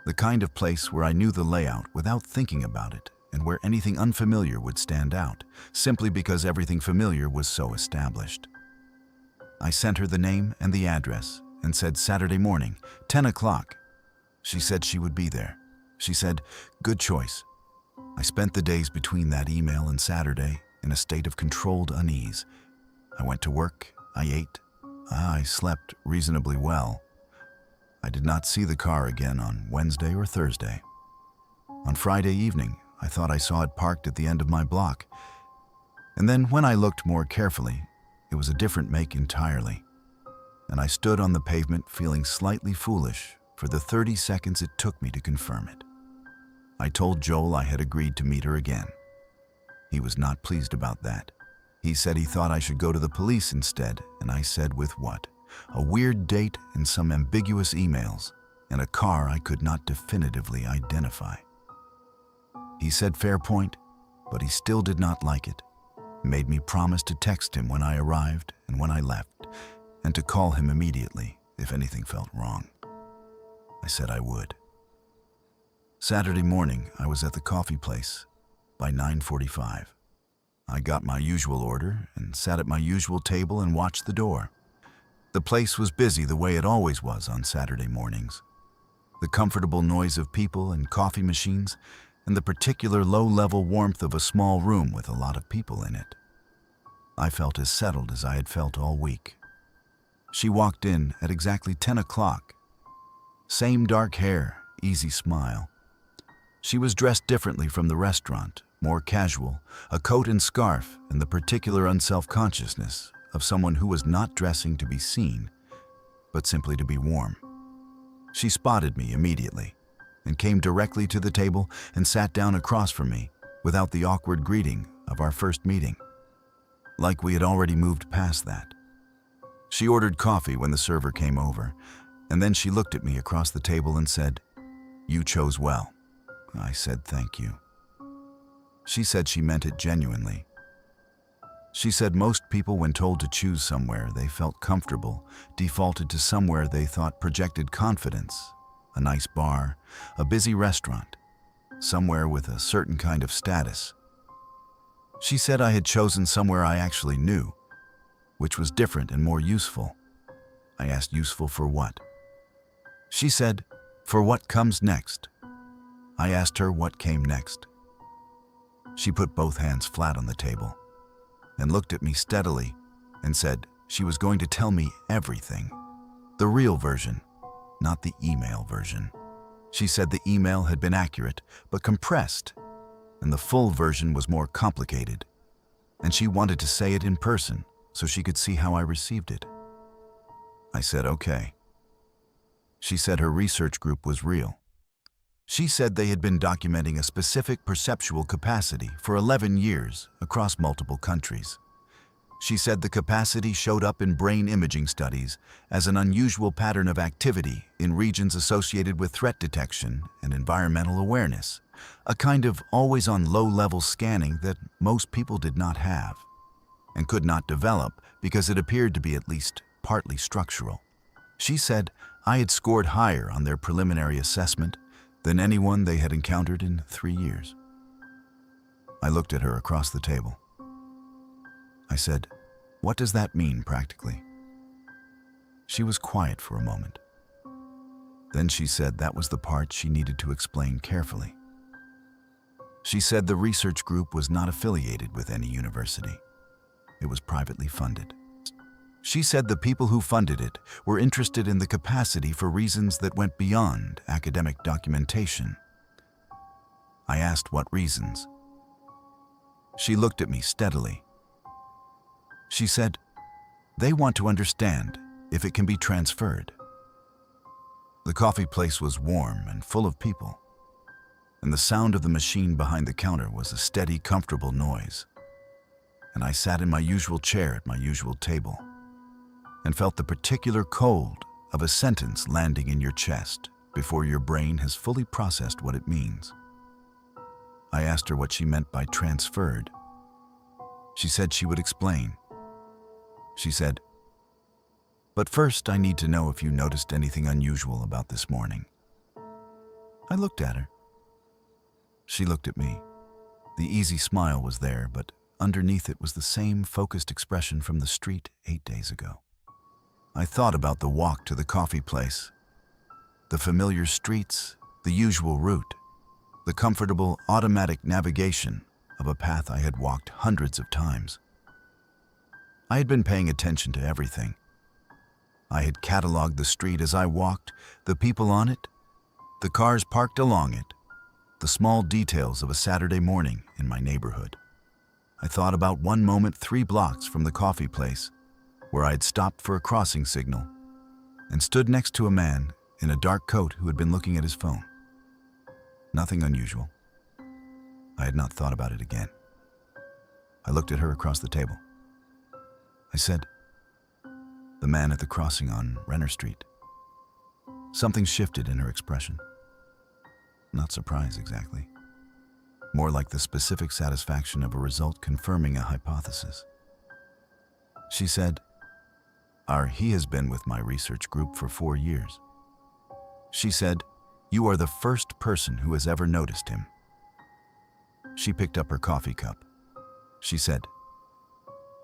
The kind of place where I knew the layout without thinking about it and where anything unfamiliar would stand out, simply because everything familiar was so established. I sent her the name and the address and said Saturday morning, 10 o'clock. She said she would be there. She said, good choice. I spent the days between that email and Saturday in a state of controlled unease. I went to work, I ate, I slept reasonably well. I did not see the car again on Wednesday or Thursday. On Friday evening, I thought I saw it parked at the end of my block. And then when I looked more carefully, it was a different make entirely. And I stood on the pavement feeling slightly foolish for the 30 seconds it took me to confirm it. I told Joel I had agreed to meet her again. He was not pleased about that. He said he thought I should go to the police instead, and I said with what? A weird date and some ambiguous emails, and a car I could not definitively identify. He said fair point, but he still did not like it. Made me promise to text him when I arrived and when I left, and to call him immediately if anything felt wrong. I said I would. Saturday morning, I was at the coffee place by 9:45. I got my usual order and sat at my usual table and watched the door. The place was busy the way it always was on Saturday mornings. The comfortable noise of people and coffee machines, and the particular low-level warmth of a small room with a lot of people in it. I felt as settled as I had felt all week. She walked in at exactly 10 o'clock. Same dark hair, easy smile. She was dressed differently from the restaurant, more casual, a coat and scarf, and the particular unself-consciousness of someone who was not dressing to be seen, but simply to be warm. She spotted me immediately and came directly to the table and sat down across from me without the awkward greeting of our first meeting, like we had already moved past that. She ordered coffee when the server came over, And then she looked at me across the table and said, "You chose well." I said, "Thank you." She said she meant it genuinely. She said most people, when told to choose somewhere they felt comfortable, defaulted to somewhere they thought projected confidence, a nice bar, a busy restaurant, somewhere with a certain kind of status. She said I had chosen somewhere I actually knew, which was different and more useful. I asked, useful for what? She said, for what comes next. I asked her what came next. She put both hands flat on the table and looked at me steadily and said she was going to tell me everything. The real version, not the email version. She said the email had been accurate but compressed, and the full version was more complicated, and she wanted to say it in person so she could see how I received it. I said, okay. She said her research group was real. She said they had been documenting a specific perceptual capacity for 11 years across multiple countries. She said the capacity showed up in brain imaging studies as an unusual pattern of activity in regions associated with threat detection and environmental awareness, a kind of always-on low-level scanning that most people did not have and could not develop because it appeared to be at least partly structural. She said I had scored higher on their preliminary assessment than anyone they had encountered in 3 years. I looked at her across the table. I said, "What does that mean practically?" She was quiet for a moment. Then she said that was the part she needed to explain carefully. She said the research group was not affiliated with any university. It was privately funded. She said the people who funded it were interested in the capacity for reasons that went beyond academic documentation. I asked what reasons. She looked at me steadily. She said, they want to understand if it can be transferred. The coffee place was warm and full of people, and the sound of the machine behind the counter was a steady, comfortable noise. And I sat in my usual chair at my usual table and felt the particular cold of a sentence landing in your chest before your brain has fully processed what it means. I asked her what she meant by transferred. She said she would explain. She said, "But first I need to know if you noticed anything unusual about this morning." I looked at her. She looked at me. The easy smile was there, but underneath it was the same focused expression from the street 8 days ago. I thought about the walk to the coffee place, the familiar streets, the usual route, the comfortable automatic navigation of a path I had walked hundreds of times. I had been paying attention to everything. I had cataloged the street as I walked, the people on it, the cars parked along it, the small details of a Saturday morning in my neighborhood. I thought about one moment 3 blocks from the coffee place where I had stopped for a crossing signal and stood next to a man in a dark coat who had been looking at his phone. Nothing unusual. I had not thought about it again. I looked at her across the table. I said, "The man at the crossing on Renner Street." Something shifted in her expression. Not surprise exactly. More like the specific satisfaction of a result confirming a hypothesis. She said, He has been with my research group for 4 years. She said, "You are the first person who has ever noticed him." She picked up her coffee cup. She said,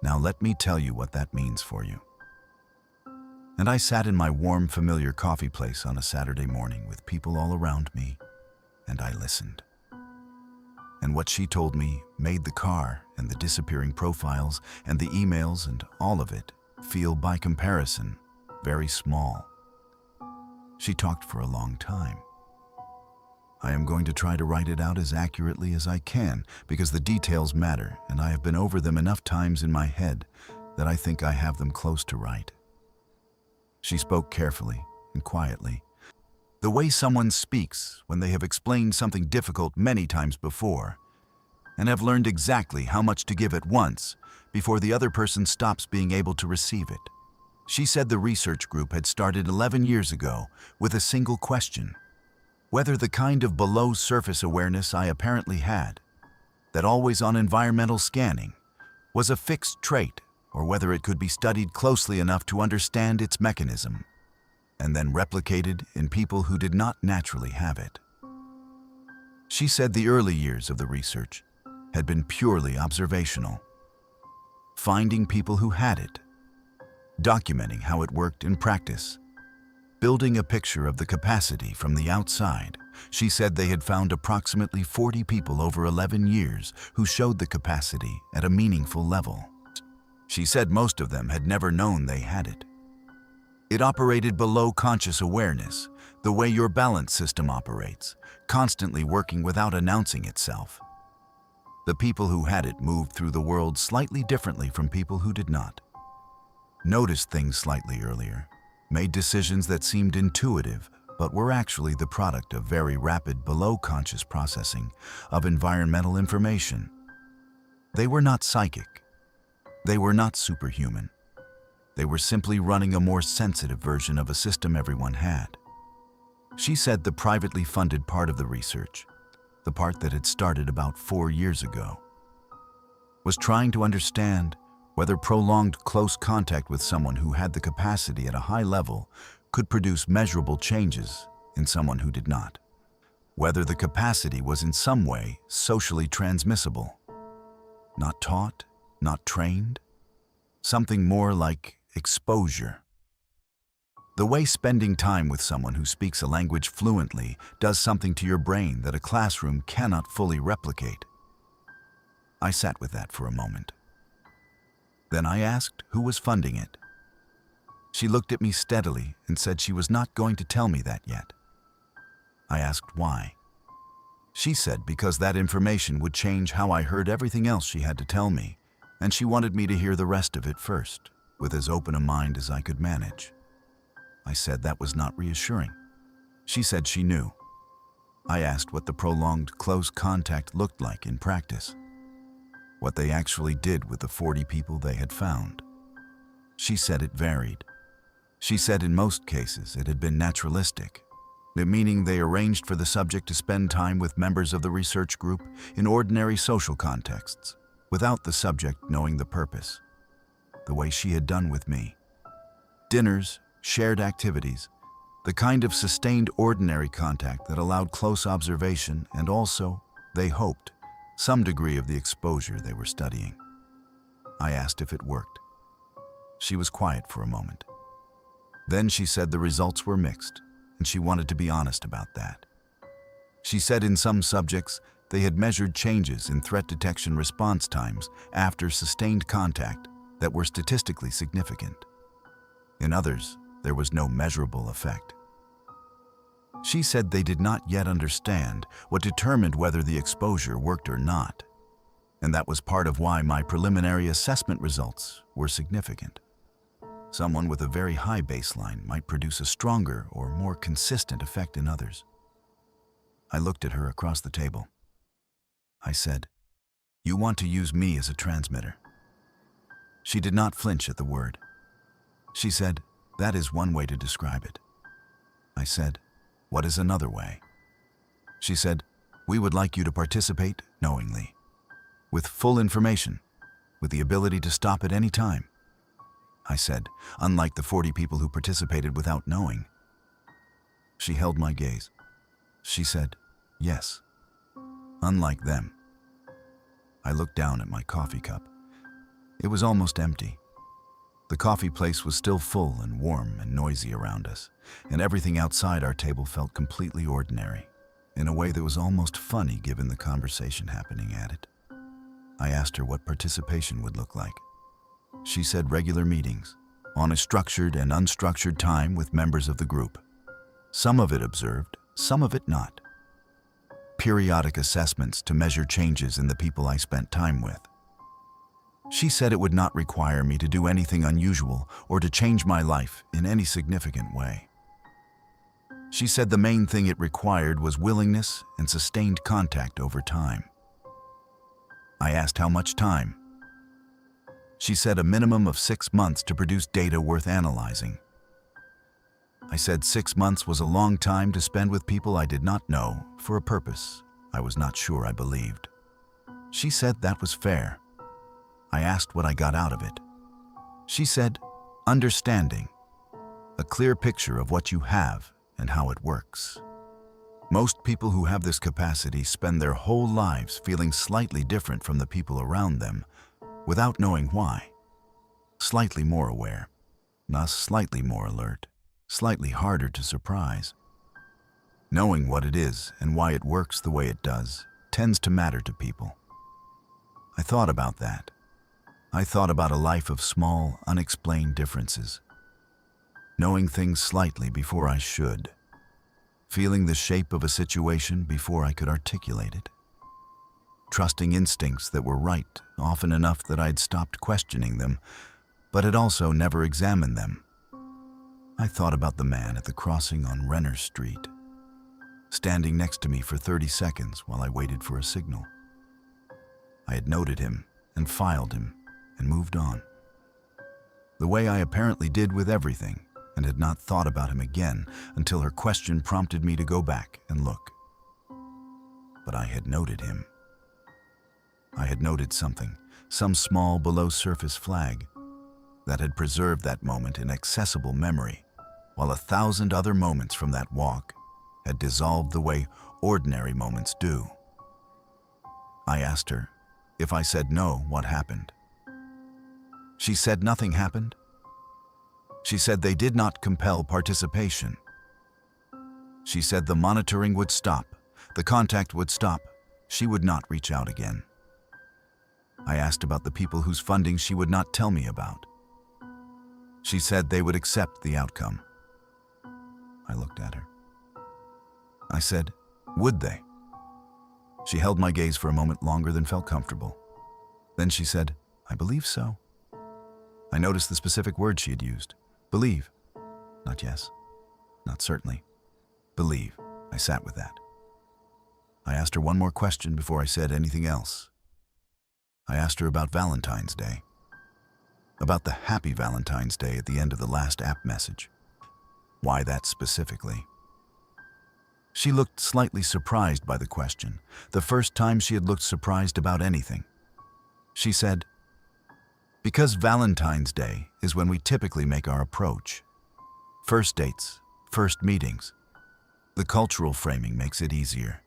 "Now let me tell you what that means for you." And I sat in my warm, familiar coffee place on a Saturday morning with people all around me, and I listened. And what she told me made the car and the disappearing profiles and the emails and all of it feel, by comparison, very small. She talked for a long time. I am going to try to write it out as accurately as I can because the details matter, and I have been over them enough times in my head that I think I have them close to right. She spoke carefully and quietly, the way someone speaks when they have explained something difficult many times before and have learned exactly how much to give at once before the other person stops being able to receive it. She said the research group had started 11 years ago with a single question: whether the kind of below-surface awareness I apparently had, that always-on environmental scanning, was a fixed trait, or whether it could be studied closely enough to understand its mechanism, and then replicated in people who did not naturally have it. She said the early years of the research had been purely observational, finding people who had it, documenting how it worked in practice, building a picture of the capacity from the outside. She said they had found approximately 40 people over 11 years who showed the capacity at a meaningful level. She said most of them had never known they had it. It operated below conscious awareness, the way your balance system operates, constantly working without announcing itself. The people who had it moved through the world slightly differently from people who did not. Noticed things slightly earlier, made decisions that seemed intuitive, but were actually the product of very rapid below-conscious processing of environmental information. They were not psychic. They were not superhuman. They were simply running a more sensitive version of a system everyone had. She said the privately funded part of the research, the part that had started about 4 years ago, was trying to understand whether prolonged close contact with someone who had the capacity at a high level could produce measurable changes in someone who did not. Whether the capacity was in some way socially transmissible. Not taught, not trained. Something more like exposure. The way spending time with someone who speaks a language fluently does something to your brain that a classroom cannot fully replicate. I sat with that for a moment. Then I asked who was funding it. She looked at me steadily and said she was not going to tell me that yet. I asked why. She said because that information would change how I heard everything else she had to tell me, and she wanted me to hear the rest of it first, with as open a mind as I could manage. I said that was not reassuring. She said she knew. I asked what the prolonged close contact looked like in practice, what they actually did with the 40 people they had found. She said it varied. She said in most cases it had been naturalistic, meaning they arranged for the subject to spend time with members of the research group in ordinary social contexts, without the subject knowing the purpose, the way she had done with me. Dinners, shared activities, the kind of sustained ordinary contact that allowed close observation and also, they hoped, some degree of the exposure they were studying. I asked if it worked. She was quiet for a moment. Then she said the results were mixed, and she wanted to be honest about that. She said in some subjects, they had measured changes in threat detection response times after sustained contact that were statistically significant. In others, there was no measurable effect. She said they did not yet understand what determined whether the exposure worked or not, and that was part of why my preliminary assessment results were significant. Someone with a very high baseline might produce a stronger or more consistent effect in others. I looked at her across the table. I said, "You want to use me as a transmitter." She did not flinch at the word. She said, "That is one way to describe it." I said, "What is another way?" She said, "We would like you to participate knowingly, with full information, with the ability to stop at any time." I said, "Unlike the 40 people who participated without knowing." She held my gaze. She said, "Yes, unlike them." I looked down at my coffee cup. It was almost empty. The coffee place was still full and warm and noisy around us, and everything outside our table felt completely ordinary, in a way that was almost funny given the conversation happening at it. I asked her what participation would look like. She said regular meetings, on a structured and unstructured time with members of the group. Some of it observed, some of it not. Periodic assessments to measure changes in the people I spent time with. She said it would not require me to do anything unusual or to change my life in any significant way. She said the main thing it required was willingness and sustained contact over time. I asked how much time. She said a minimum of 6 months to produce data worth analyzing. I said 6 months was a long time to spend with people I did not know for a purpose I was not sure I believed. She said that was fair. I asked what I got out of it. She said, understanding, a clear picture of what you have and how it works. Most people who have this capacity spend their whole lives feeling slightly different from the people around them without knowing why. Slightly more aware, not slightly more alert, slightly harder to surprise. Knowing what it is and why it works the way it does tends to matter to people. I thought about that. I thought about a life of small, unexplained differences. Knowing things slightly before I should. Feeling the shape of a situation before I could articulate it. Trusting instincts that were right often enough that I'd stopped questioning them, but had also never examined them. I thought about the man at the crossing on Renner Street, standing next to me for 30 seconds while I waited for a signal. I had noted him and filed him and moved on. The way I apparently did with everything, and had not thought about him again until her question prompted me to go back and look. But I had noted him. I had noted something, some small below-surface flag, that had preserved that moment in accessible memory, while 1,000 other moments from that walk had dissolved the way ordinary moments do. I asked her, if I said no, what happened? She said nothing happened. She said they did not compel participation. She said the monitoring would stop, the contact would stop, she would not reach out again. I asked about the people whose funding she would not tell me about. She said they would accept the outcome. I looked at her. I said, would they? She held my gaze for a moment longer than felt comfortable. Then she said, I believe so. I noticed the specific word she had used. Believe. Not yes. Not certainly. Believe. I sat with that. I asked her one more question before I said anything else. I asked her about Valentine's Day. About the happy Valentine's Day at the end of the last app message. Why that specifically? She looked slightly surprised by the question, the first time she had looked surprised about anything. She said, because Valentine's Day is when we typically make our approach. First dates, first meetings. The cultural framing makes it easier.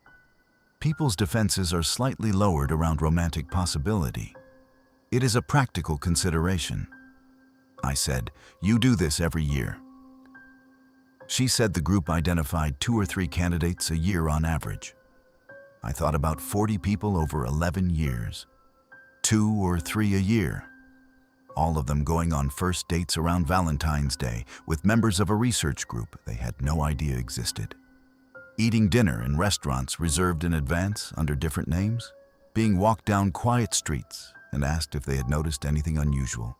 People's defenses are slightly lowered around romantic possibility. It is a practical consideration. I said, you do this every year. She said the group identified 2 or 3 candidates a year on average. I thought about 40 people over 11 years. 2 or 3 a year. All of them going on first dates around Valentine's Day with members of a research group they had no idea existed. Eating dinner in restaurants reserved in advance under different names. Being walked down quiet streets and asked if they had noticed anything unusual.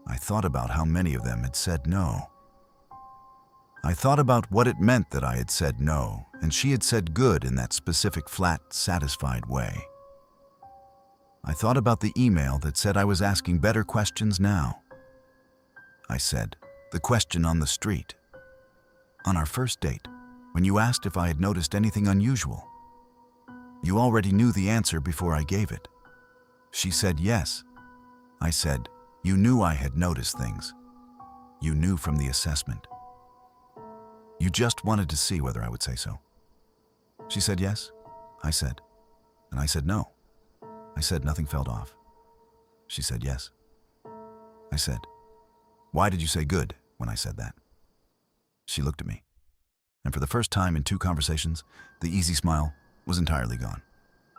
I thought about how many of them had said no. I thought about what it meant that I had said no, and she had said good in that specific, flat, satisfied way. I thought about the email that said I was asking better questions now. I said, the question on the street. On our first date, when you asked if I had noticed anything unusual. You already knew the answer before I gave it. She said yes. I said, you knew I had noticed things. You knew from the assessment. You just wanted to see whether I would say so. She said yes, I said, and I said no. I said nothing felt off. She said yes. I said, why did you say good when I said that? She looked at me, and for the first time in 2 conversations, the easy smile was entirely gone.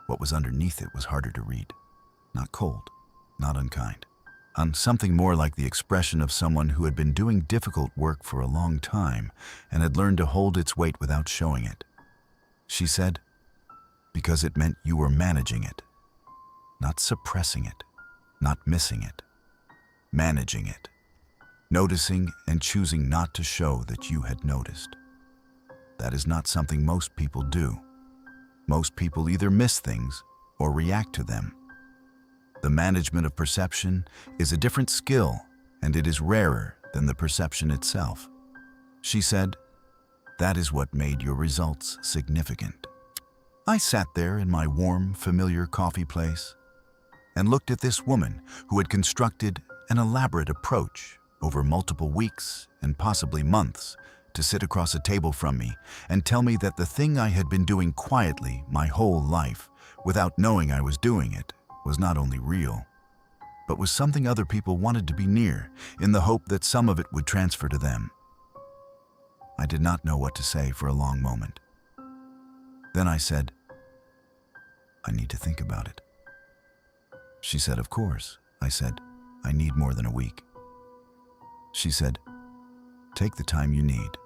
What was underneath it was harder to read. Not cold, not unkind. Something more like the expression of someone who had been doing difficult work for a long time and had learned to hold its weight without showing it. She said, because it meant you were managing it. Not suppressing it, not missing it. Managing it. Noticing and choosing not to show that you had noticed. That is not something most people do. Most people either miss things or react to them. The management of perception is a different skill, and it is rarer than the perception itself. She said, "That is what made your results significant." I sat there in my warm, familiar coffee place and looked at this woman who had constructed an elaborate approach over multiple weeks and possibly months to sit across a table from me and tell me that the thing I had been doing quietly my whole life, without knowing I was doing it, was not only real, but was something other people wanted to be near in the hope that some of it would transfer to them. I did not know what to say for a long moment. Then I said, "I need to think about it." She said, "Of course." I said, "I need more than a week." She said, "Take the time you need."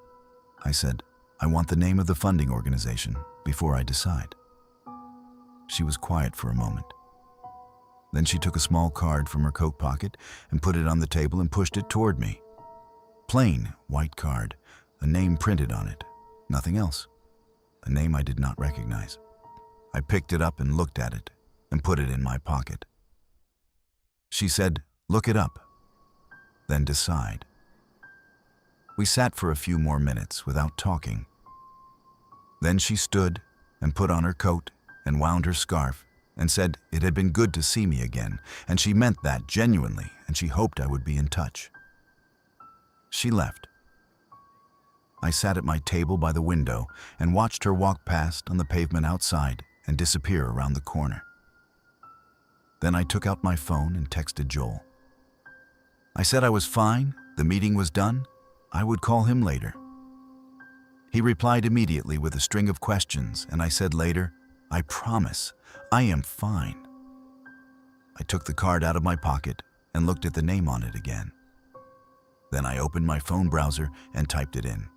I said, "I want the name of the funding organization before I decide." She was quiet for a moment. Then she took a small card from her coat pocket and put it on the table and pushed it toward me. Plain, white card, a name printed on it, nothing else. A name I did not recognize. I picked it up and looked at it and put it in my pocket. She said, "Look it up, then decide." We sat for a few more minutes without talking. Then she stood and put on her coat and wound her scarf and said it had been good to see me again, and she meant that genuinely, and she hoped I would be in touch. She left. I sat at my table by the window and watched her walk past on the pavement outside and disappear around the corner. Then I took out my phone and texted Joel. I said I was fine, the meeting was done, I would call him later. He replied immediately with a string of questions, and I said later, "I promise, I am fine." I took the card out of my pocket and looked at the name on it again. Then I opened my phone browser and typed it in.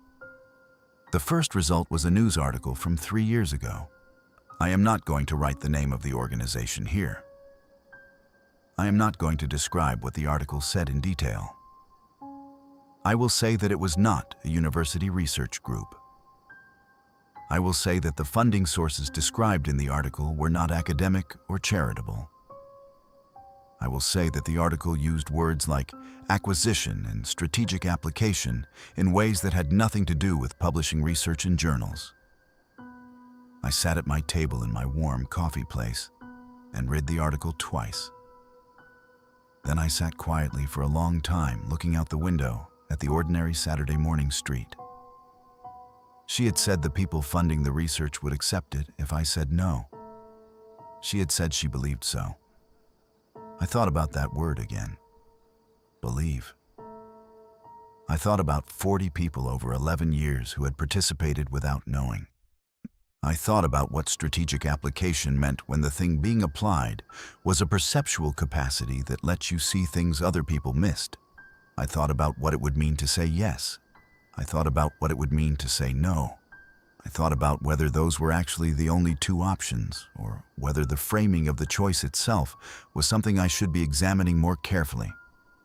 The first result was a news article from 3 years ago. I am not going to write the name of the organization here. I am not going to describe what the article said in detail. I will say that it was not a university research group. I will say that the funding sources described in the article were not academic or charitable. I will say that the article used words like acquisition and strategic application in ways that had nothing to do with publishing research in journals. I sat at my table in my warm coffee place and read the article twice. Then I sat quietly for a long time looking out the window at the ordinary Saturday morning street. She had said the people funding the research would accept it if I said no. She had said she believed so. I thought about that word again. Believe. I thought about 40 people over 11 years who had participated without knowing. I thought about what strategic application meant when the thing being applied was a perceptual capacity that lets you see things other people missed. I thought about what it would mean to say yes. I thought about what it would mean to say no. I thought about whether those were actually the only two options, or whether the framing of the choice itself was something I should be examining more carefully.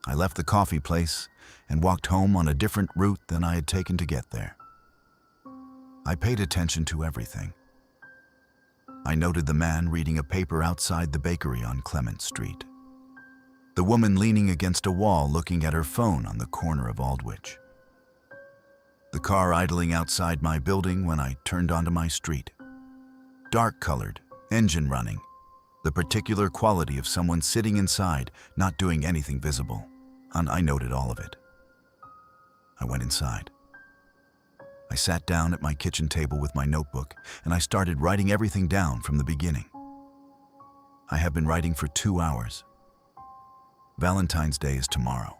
I left the coffee place and walked home on a different route than I had taken to get there. I paid attention to everything. I noted the man reading a paper outside the bakery on Clement Street. The woman leaning against a wall looking at her phone on the corner of Aldwych. The car idling outside my building when I turned onto my street. Dark-colored, engine running, the particular quality of someone sitting inside, not doing anything visible, and I noted all of it. I went inside. I sat down at my kitchen table with my notebook, and I started writing everything down from the beginning. I have been writing for 2 hours. Valentine's Day is tomorrow.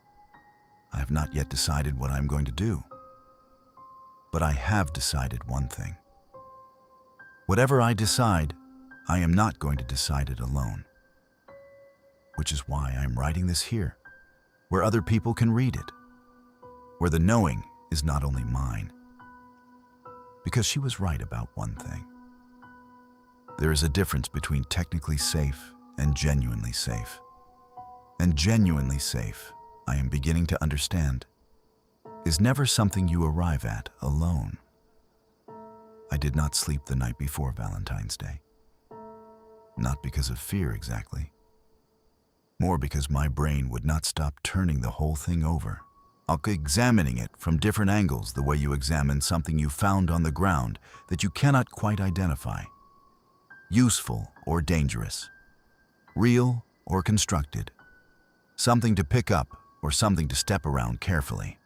I have not yet decided what I am going to do. But I have decided one thing. Whatever I decide, I am not going to decide it alone. Which is why I am writing this here, where other people can read it, where the knowing is not only mine. Because she was right about one thing. There is a difference between technically safe and genuinely safe. And genuinely safe, I am beginning to understand, is never something you arrive at alone. I did not sleep the night before Valentine's Day. Not because of fear exactly, more because my brain would not stop turning the whole thing over, examining it from different angles the way you examine something you found on the ground that you cannot quite identify. Useful or dangerous, real or constructed, something to pick up or something to step around carefully.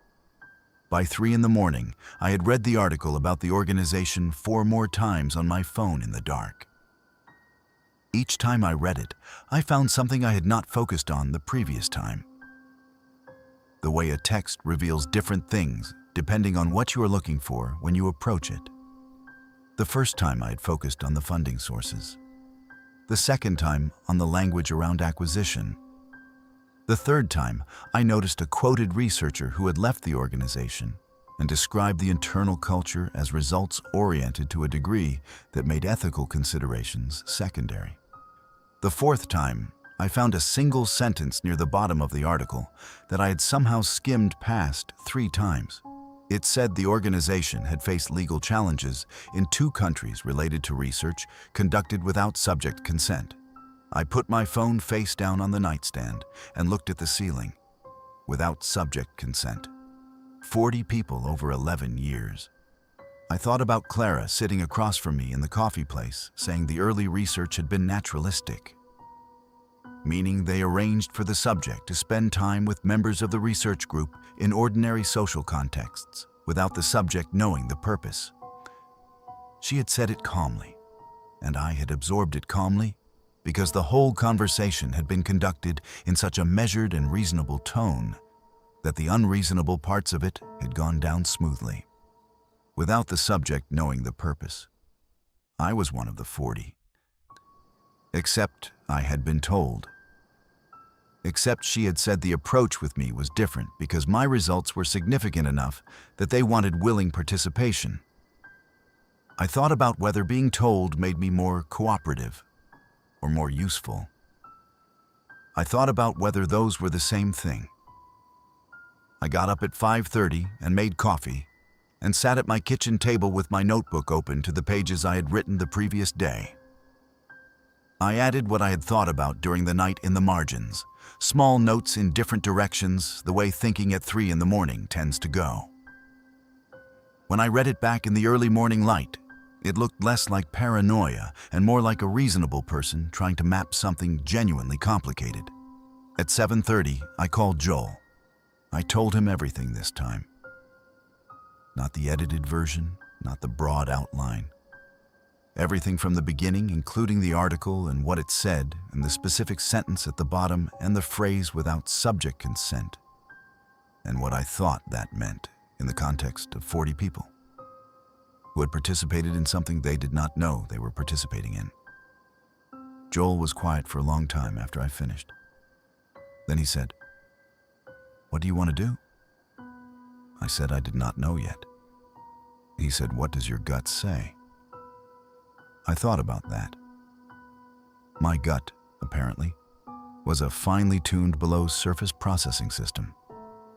By 3 in the morning, I had read the article about the organization 4 more times on my phone in the dark. Each time I read it, I found something I had not focused on the previous time. The way a text reveals different things depending on what you are looking for when you approach it. The first time I had focused on the funding sources. The second time on the language around acquisition. The third time, I noticed a quoted researcher who had left the organization and described the internal culture as results-oriented to a degree that made ethical considerations secondary. The fourth time, I found a single sentence near the bottom of the article that I had somehow skimmed past 3 times. It said the organization had faced legal challenges in 2 countries related to research conducted without subject consent. I put my phone face down on the nightstand and looked at the ceiling. Without subject consent. 40 people over 11 years. I thought about Clara sitting across from me in the coffee place saying the early research had been naturalistic, meaning they arranged for the subject to spend time with members of the research group in ordinary social contexts without the subject knowing the purpose. She had said it calmly, and I had absorbed it calmly because the whole conversation had been conducted in such a measured and reasonable tone that the unreasonable parts of it had gone down smoothly, without the subject knowing the purpose. I was one of the 40. Except I had been told. Except she had said the approach with me was different because my results were significant enough that they wanted willing participation. I thought about whether being told made me more cooperative or more useful. I thought about whether those were the same thing. I got up at 5:30 and made coffee and sat at my kitchen table with my notebook open to the pages I had written the previous day. I added what I had thought about during the night in the margins, small notes in different directions, the way thinking at 3 in the morning tends to go. When I read it back in the early morning light, it looked less like paranoia and more like a reasonable person trying to map something genuinely complicated. At 7:30, I called Joel. I told him everything this time. Not the edited version, not the broad outline. Everything from the beginning, including the article and what it said, and the specific sentence at the bottom, and the phrase without subject consent, and what I thought that meant in the context of 40 people who had participated in something they did not know they were participating in. Joel was quiet for a long time after I finished. Then he said, "What do you want to do?" I said I did not know yet. He said, "What does your gut say?" I thought about that. My gut, apparently, was a finely tuned below-surface processing system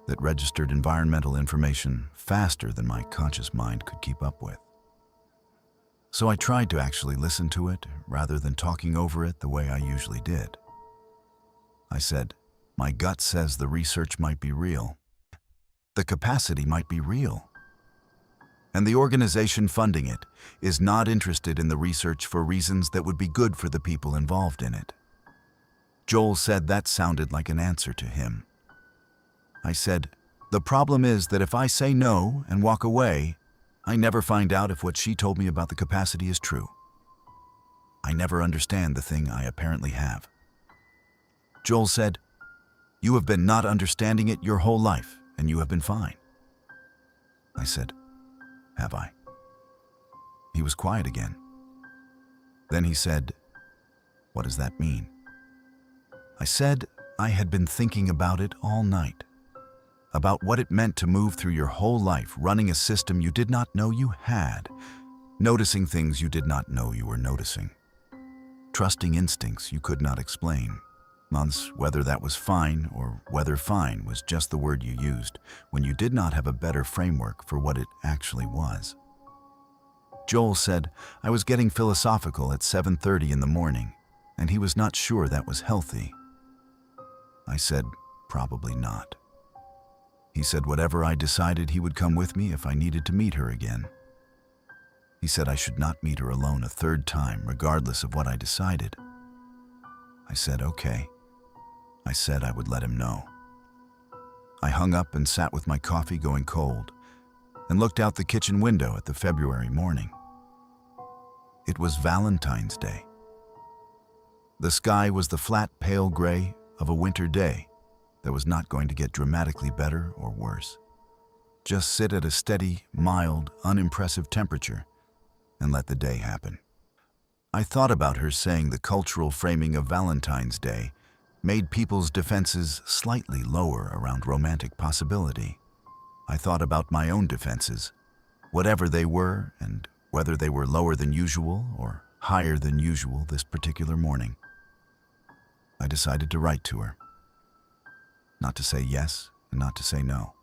that registered environmental information faster than my conscious mind could keep up with. So I tried to actually listen to it rather than talking over it the way I usually did. I said, "My gut says the research might be real. The capacity might be real. And the organization funding it is not interested in the research for reasons that would be good for the people involved in it." Joel said that sounded like an answer to him. I said, "The problem is that if I say no and walk away, I never find out if what she told me about the capacity is true. I never understand the thing I apparently have." Joel said, "You have been not understanding it your whole life, and you have been fine." I said, "Have I?" He was quiet again. Then he said, "What does that mean?" I said I had been thinking about it all night, about what it meant to move through your whole life running a system you did not know you had, noticing things you did not know you were noticing, trusting instincts you could not explain. Months, whether that was fine or whether fine was just the word you used when you did not have a better framework for what it actually was. Joel said I was getting philosophical at 7:30 in the morning, and he was not sure that was healthy. I said, probably not. He said whatever I decided, he would come with me if I needed to meet her again. He said I should not meet her alone a third time, regardless of what I decided. I said, okay. I said I would let him know. I hung up and sat with my coffee going cold and looked out the kitchen window at the February morning. It was Valentine's Day. The sky was the flat, pale gray of a winter day that was not going to get dramatically better or worse. Just sit at a steady, mild, unimpressive temperature and let the day happen. I thought about her saying the cultural framing of Valentine's Day made people's defenses slightly lower around romantic possibility. I thought about my own defenses, whatever they were, and whether they were lower than usual or higher than usual this particular morning. I decided to write to her. Not to say yes and not to say no.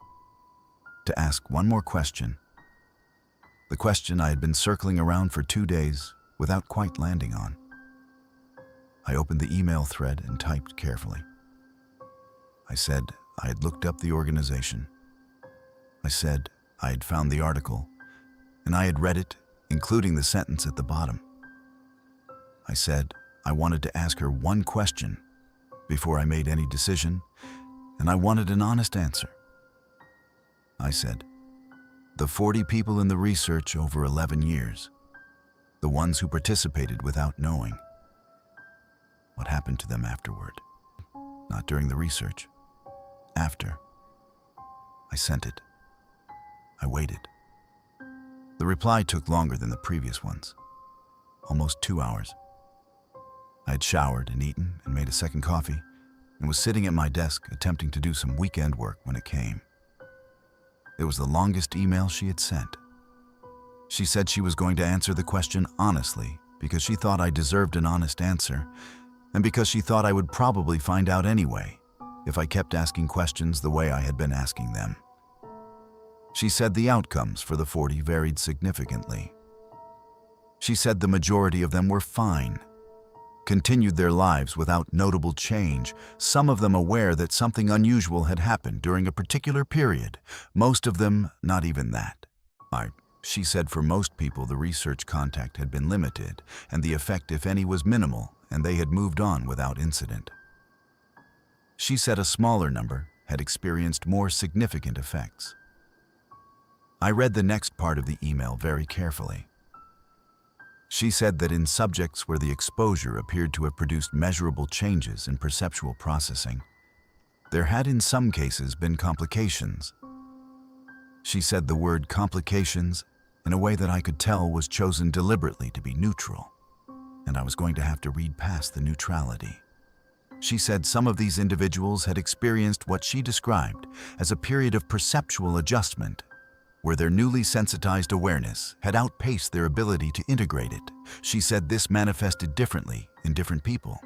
To ask one more question. The question I had been circling around for 2 days without quite landing on. I opened the email thread and typed carefully. I said I had looked up the organization. I said I had found the article, and I had read it, including the sentence at the bottom. I said I wanted to ask her one question before I made any decision, and I wanted an honest answer. I said, the 40 people in the research over 11 years, the ones who participated without knowing, what happened to them afterward? Not during the research. After. I sent it. I waited. The reply took longer than the previous ones. Almost 2 hours. I had showered and eaten and made a second coffee and was sitting at my desk attempting to do some weekend work when it came. It was the longest email she had sent. She said she was going to answer the question honestly because she thought I deserved an honest answer, and because she thought I would probably find out anyway if I kept asking questions the way I had been asking them. She said the outcomes for the 40 varied significantly. She said the majority of them were fine, continued their lives without notable change, some of them aware that something unusual had happened during a particular period, most of them not even that. She said for most people the research contact had been limited and the effect, if any, was minimal, and they had moved on without incident. She said a smaller number had experienced more significant effects. I read the next part of the email very carefully. She said that in subjects where the exposure appeared to have produced measurable changes in perceptual processing, there had in some cases been complications. She said the word complications, in a way that I could tell, was chosen deliberately to be neutral, and I was going to have to read past the neutrality. She said some of these individuals had experienced what she described as a period of perceptual adjustment, where their newly sensitized awareness had outpaced their ability to integrate it. She said this manifested differently in different people.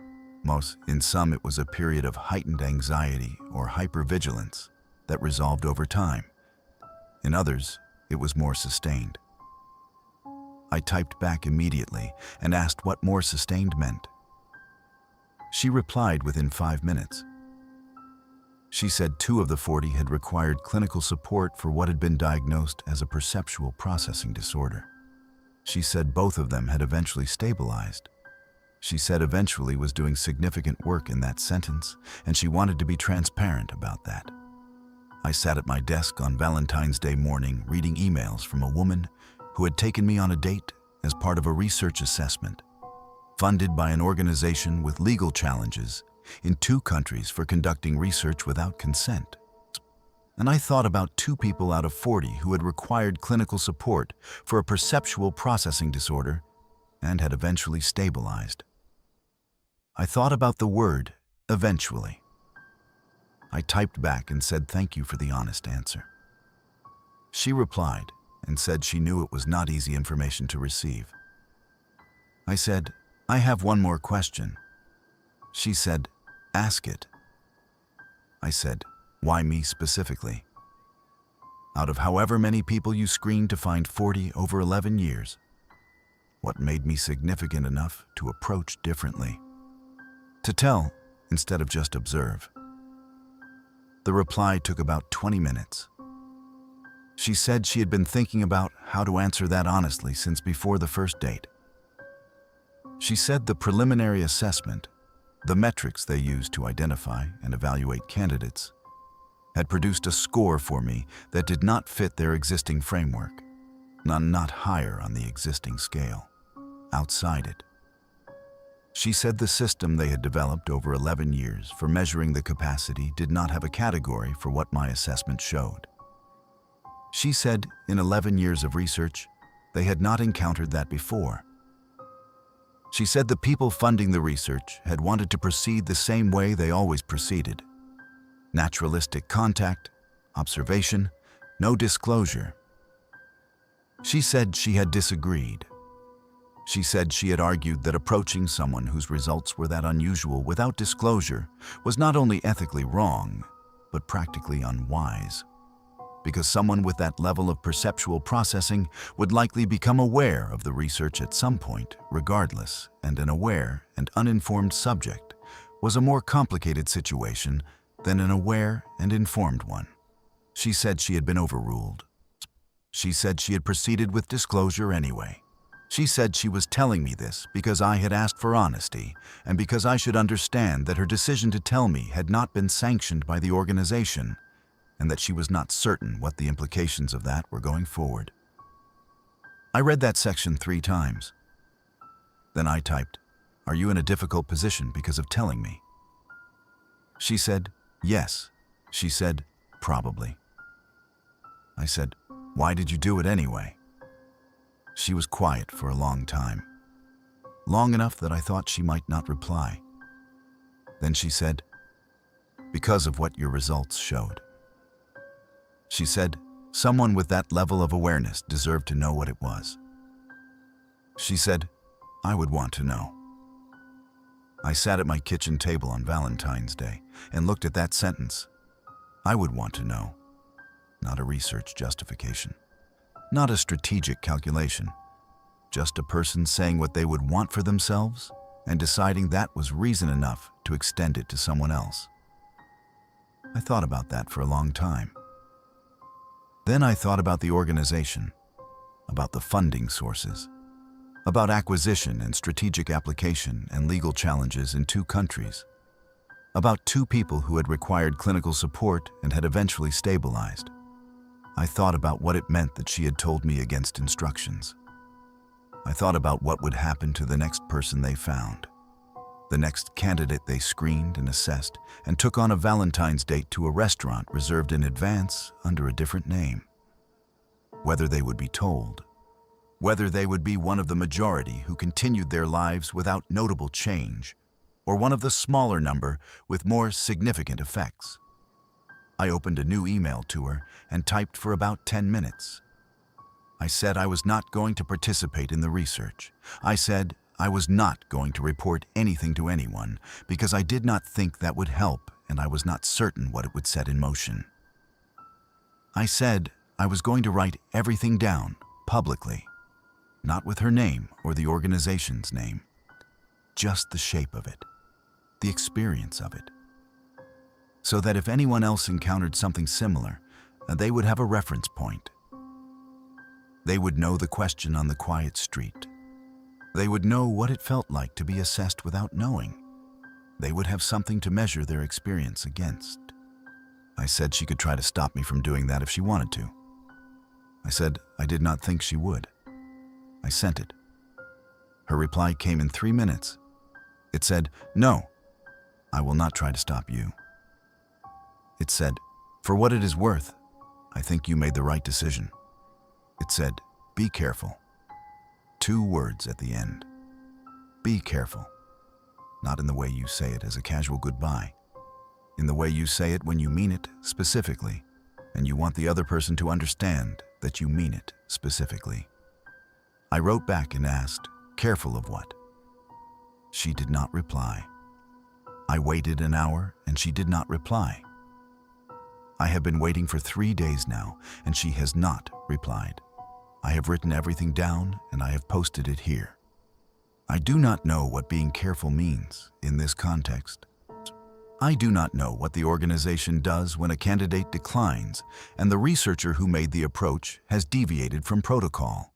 In some, it was a period of heightened anxiety or hypervigilance that resolved over time. In others, it was more sustained. I typed back immediately and asked what more sustained meant. She replied within 5 minutes. She said 2 of the 40 had required clinical support for what had been diagnosed as a perceptual processing disorder. She said both of them had eventually stabilized. She said eventually was doing significant work in that sentence, and she wanted to be transparent about that. I sat at my desk on Valentine's Day morning reading emails from a woman who had taken me on a date as part of a research assessment, funded by an organization with legal challenges in 2 countries for conducting research without consent. And I thought about 2 people out of 40 who had required clinical support for a perceptual processing disorder and had eventually stabilized. I thought about the word eventually. I typed back and said thank you for the honest answer. She replied and said she knew it was not easy information to receive. I said, I have one more question. She said, ask it. I said, why me specifically? Out of however many people you screened to find 40 over 11 years, what made me significant enough to approach differently? To tell instead of just observe. The reply took about 20 minutes. She said she had been thinking about how to answer that honestly since before the first date. She said the preliminary assessment, the metrics they used to identify and evaluate candidates, had produced a score for me that did not fit their existing framework, not higher on the existing scale, outside it. She said the system they had developed over 11 years for measuring the capacity did not have a category for what my assessment showed. She said in 11 years of research, they had not encountered that before. She said the people funding the research had wanted to proceed the same way they always proceeded. Naturalistic contact, observation, no disclosure. She said she had disagreed. She said she had argued that approaching someone whose results were that unusual without disclosure was not only ethically wrong, but practically unwise, because someone with that level of perceptual processing would likely become aware of the research at some point, regardless, and an aware and uninformed subject was a more complicated situation than an aware and informed one. She said she had been overruled. She said she had proceeded with disclosure anyway. She said she was telling me this because I had asked for honesty and because I should understand that her decision to tell me had not been sanctioned by the organization and that she was not certain what the implications of that were going forward. I read that section 3 times. Then I typed, "Are you in a difficult position because of telling me?" She said, "Yes." She said, "Probably." I said, "Why did you do it anyway?" She was quiet for a long time, long enough that I thought she might not reply. Then she said, "Because of what your results showed." She said, someone with that level of awareness deserved to know what it was. She said, "I would want to know." I sat at my kitchen table on Valentine's Day and looked at that sentence. I would want to know. Not a research justification. Not a strategic calculation. Just a person saying what they would want for themselves and deciding that was reason enough to extend it to someone else. I thought about that for a long time. Then I thought about the organization, about the funding sources, about acquisition and strategic application and legal challenges in 2 countries, about 2 people who had required clinical support and had eventually stabilized. I thought about what it meant that she had told me against instructions. I thought about what would happen to the next person they found, the next candidate they screened and assessed and took on a Valentine's date to a restaurant reserved in advance under a different name. Whether they would be told, whether they would be one of the majority who continued their lives without notable change, or one of the smaller number with more significant effects. I opened a new email to her and typed for about 10 minutes. I said I was not going to participate in the research. I said I was not going to report anything to anyone because I did not think that would help and I was not certain what it would set in motion. I said I was going to write everything down publicly, not with her name or the organization's name, just the shape of it, the experience of it, so that if anyone else encountered something similar, they would have a reference point. They would know the question on the quiet street. They would know what it felt like to be assessed without knowing. They would have something to measure their experience against. I said she could try to stop me from doing that if she wanted to. I said I did not think she would. I sent it. Her reply came in 3 minutes. It said, "No, I will not try to stop you." It said, "For what it is worth, I think you made the right decision." It said, "Be careful." 2 words at the end. Be careful. Not in the way you say it as a casual goodbye. In the way you say it when you mean it specifically, and you want the other person to understand that you mean it specifically. I wrote back and asked, "Careful of what?" She did not reply. I waited an hour and she did not reply. I have been waiting for 3 days now and she has not replied. I have written everything down and I have posted it here. I do not know what being careful means in this context. I do not know what the organization does when a candidate declines and the researcher who made the approach has deviated from protocol.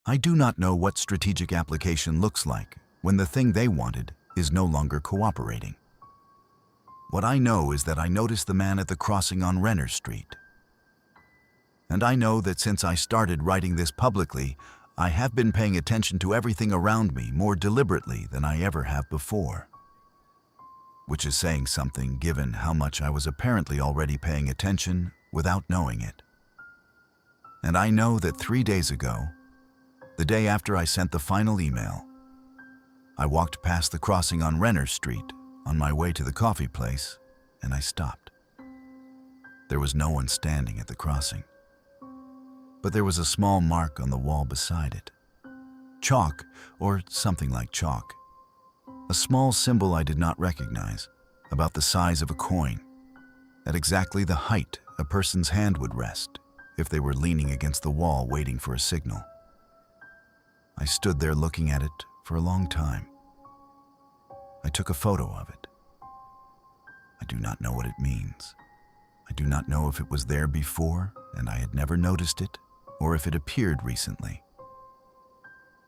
I do not know what strategic application looks like when the thing they wanted is no longer cooperating. What I know is that I noticed the man at the crossing on Renner Street. And I know that since I started writing this publicly, I have been paying attention to everything around me more deliberately than I ever have before. Which is saying something given how much I was apparently already paying attention without knowing it. And I know that 3 days ago, the day after I sent the final email, I walked past the crossing on Renner Street on my way to the coffee place, and I stopped. There was no one standing at the crossing, but there was a small mark on the wall beside it. Chalk, or something like chalk. A small symbol I did not recognize, about the size of a coin, at exactly the height a person's hand would rest if they were leaning against the wall waiting for a signal. I stood there looking at it for a long time. I took a photo of it. I do not know what it means. I do not know if it was there before and I had never noticed it, or if it appeared recently.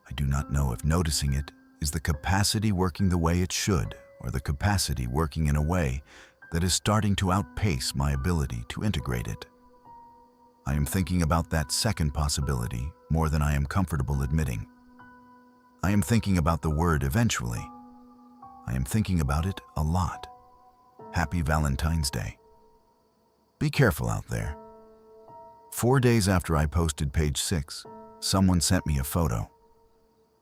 I do not know if noticing it is the capacity working the way it should, or the capacity working in a way that is starting to outpace my ability to integrate it. I am thinking about that second possibility more than I am comfortable admitting. I am thinking about the word eventually. I am thinking about it a lot. Happy Valentine's Day. Be careful out there. 4 days after I posted page 6, someone sent me a photo.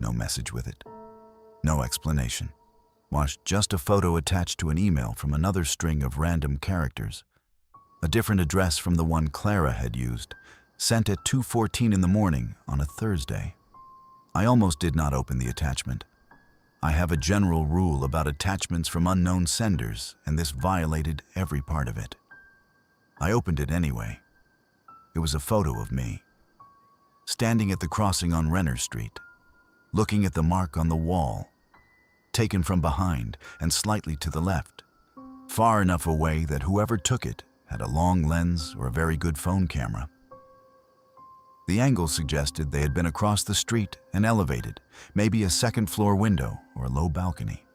No message with it. No explanation. Just a photo attached to an email from another string of random characters. A different address from the one Clara had used, sent at 2:14 in the morning on a Thursday. I almost did not open the attachment. I have a general rule about attachments from unknown senders, and this violated every part of it. I opened it anyway. It was a photo of me, standing at the crossing on Renner Street, looking at the mark on the wall, taken from behind and slightly to the left, far enough away that whoever took it had a long lens or a very good phone camera. The angle suggested they had been across the street and elevated, maybe a second-floor window or a low balcony.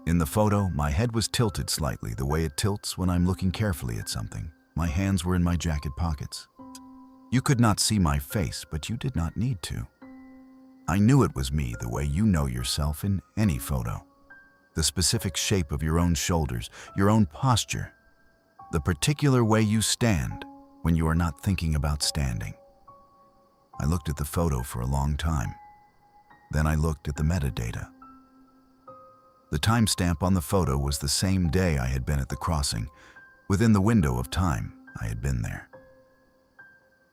In the photo, my head was tilted slightly the way it tilts when I'm looking carefully at something. My hands were in my jacket pockets. You could not see my face, but you did not need to. I knew it was me the way you know yourself in any photo. The specific shape of your own shoulders, your own posture, the particular way you stand when you are not thinking about standing. I looked at the photo for a long time. Then I looked at the metadata. The timestamp on the photo was the same day I had been at the crossing, within the window of time I had been there.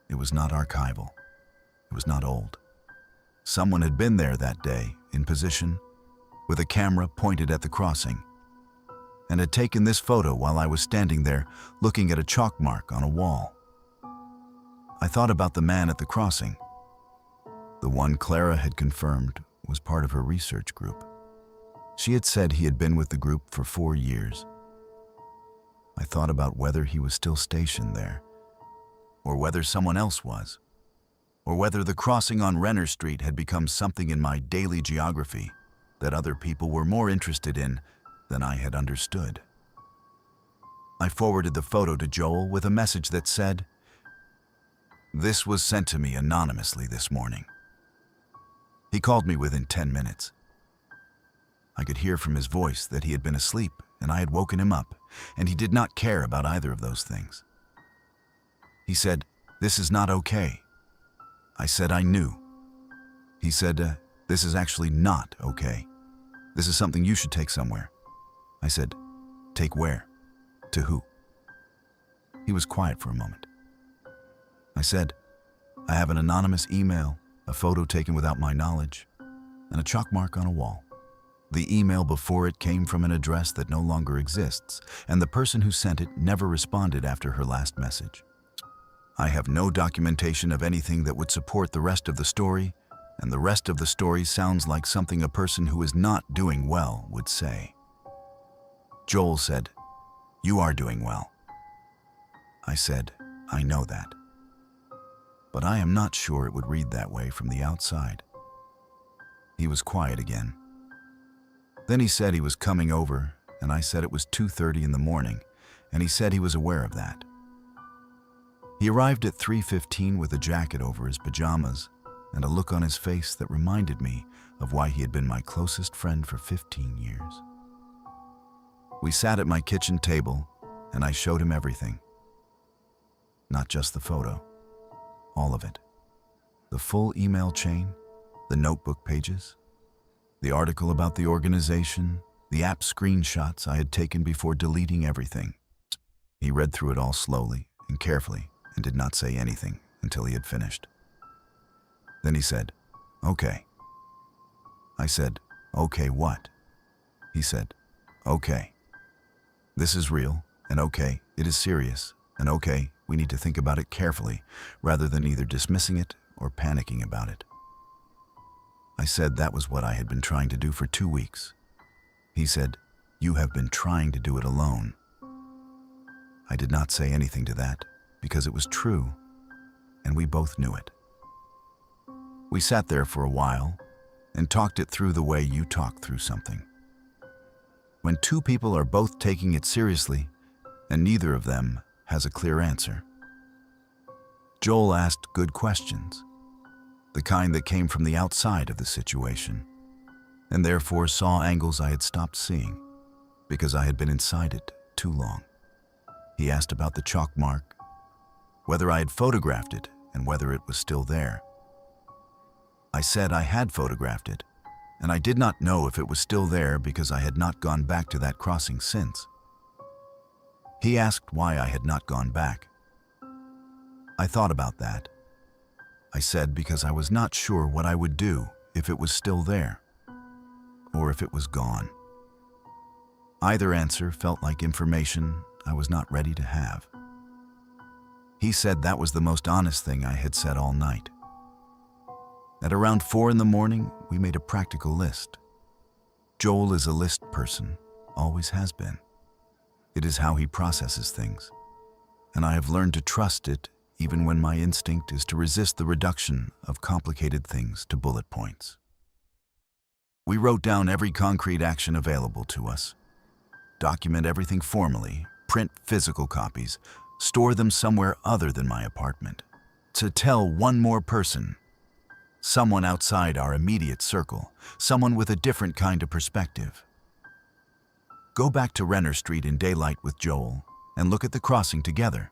It was not archival. It was not old. Someone had been there that day, in position, with a camera pointed at the crossing, and had taken this photo while I was standing there looking at a chalk mark on a wall. I thought about the man at the crossing. The one Clara had confirmed was part of her research group. She had said he had been with the group for 4 years. I thought about whether he was still stationed there, or whether someone else was, or whether the crossing on Renner Street had become something in my daily geography that other people were more interested in than I had understood. I forwarded the photo to Joel with a message that said, "This was sent to me anonymously this morning." He called me within 10 minutes. I could hear from his voice that he had been asleep and I had woken him up, and he did not care about either of those things. He said, "This is not okay." I said I knew. He said, "This is actually not okay. This is something you should take somewhere." I said, "Take where? To who?" He was quiet for a moment. I said, "I have an anonymous email, a photo taken without my knowledge, and a chalk mark on a wall. The email before it came from an address that no longer exists, and the person who sent it never responded after her last message. I have no documentation of anything that would support the rest of the story, and the rest of the story sounds like something a person who is not doing well would say. Joel said, "You are doing well." I said, "I know that. But I am not sure it would read that way from the outside." He was quiet again. Then he said he was coming over, and I said it was 2:30 in the morning, and he said he was aware of that. He arrived at 3:15 with a jacket over his pajamas and a look on his face that reminded me of why he had been my closest friend for 15 years. We sat at my kitchen table, and I showed him everything. Not just the photo, all of it. The full email chain, the notebook pages, the article about the organization, the app screenshots I had taken before deleting everything. He read through it all slowly and carefully and did not say anything until he had finished. Then he said, "Okay." I said, "Okay, what?" He said, "Okay. This is real, and okay, it is serious, and okay, we need to think about it carefully rather than either dismissing it or panicking about it." I said that was what I had been trying to do for 2 weeks. He said, "You have been trying to do it alone." I did not say anything to that because it was true, and we both knew it. We sat there for a while and talked it through the way you talk through something. When two people are both taking it seriously and neither of them has a clear answer. Joel asked good questions, the kind that came from the outside of the situation, and therefore saw angles I had stopped seeing because I had been inside it too long. He asked about the chalk mark, whether I had photographed it and whether it was still there. I said I had photographed it, and I did not know if it was still there because I had not gone back to that crossing since. He asked why I had not gone back. I thought about that. I said because I was not sure what I would do if it was still there, or if it was gone. Either answer felt like information I was not ready to have. He said that was the most honest thing I had said all night. At around 4 in the morning, we made a practical list. Joel is a list person, always has been. It is how he processes things, and I have learned to trust it even when my instinct is to resist the reduction of complicated things to bullet points. We wrote down every concrete action available to us, document everything formally, print physical copies, store them somewhere other than my apartment, to tell one more person, someone outside our immediate circle, someone with a different kind of perspective. Go back to Renner Street in daylight with Joel and look at the crossing together.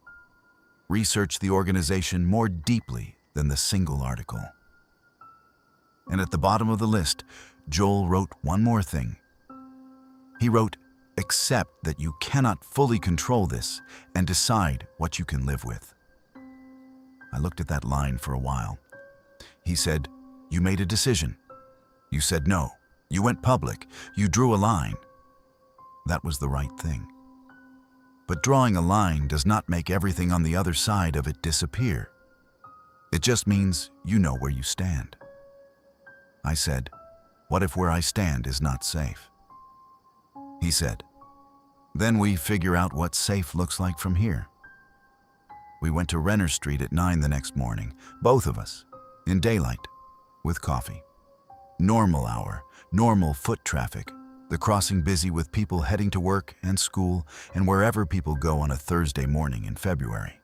Research the organization more deeply than the single article. And at the bottom of the list, Joel wrote one more thing. He wrote, "Accept that you cannot fully control this and decide what you can live with." I looked at that line for a while. He said, "You made a decision. You said no. You went public. You drew a line." That was the right thing. But drawing a line does not make everything on the other side of it disappear. It just means you know where you stand. I said, "What if where I stand is not safe?" He said, "Then we figure out what safe looks like from here." We went to Renner Street at 9 the next morning, both of us, in daylight, with coffee. Normal hour, normal foot traffic, the crossing busy with people heading to work and school and wherever people go on a Thursday morning in February.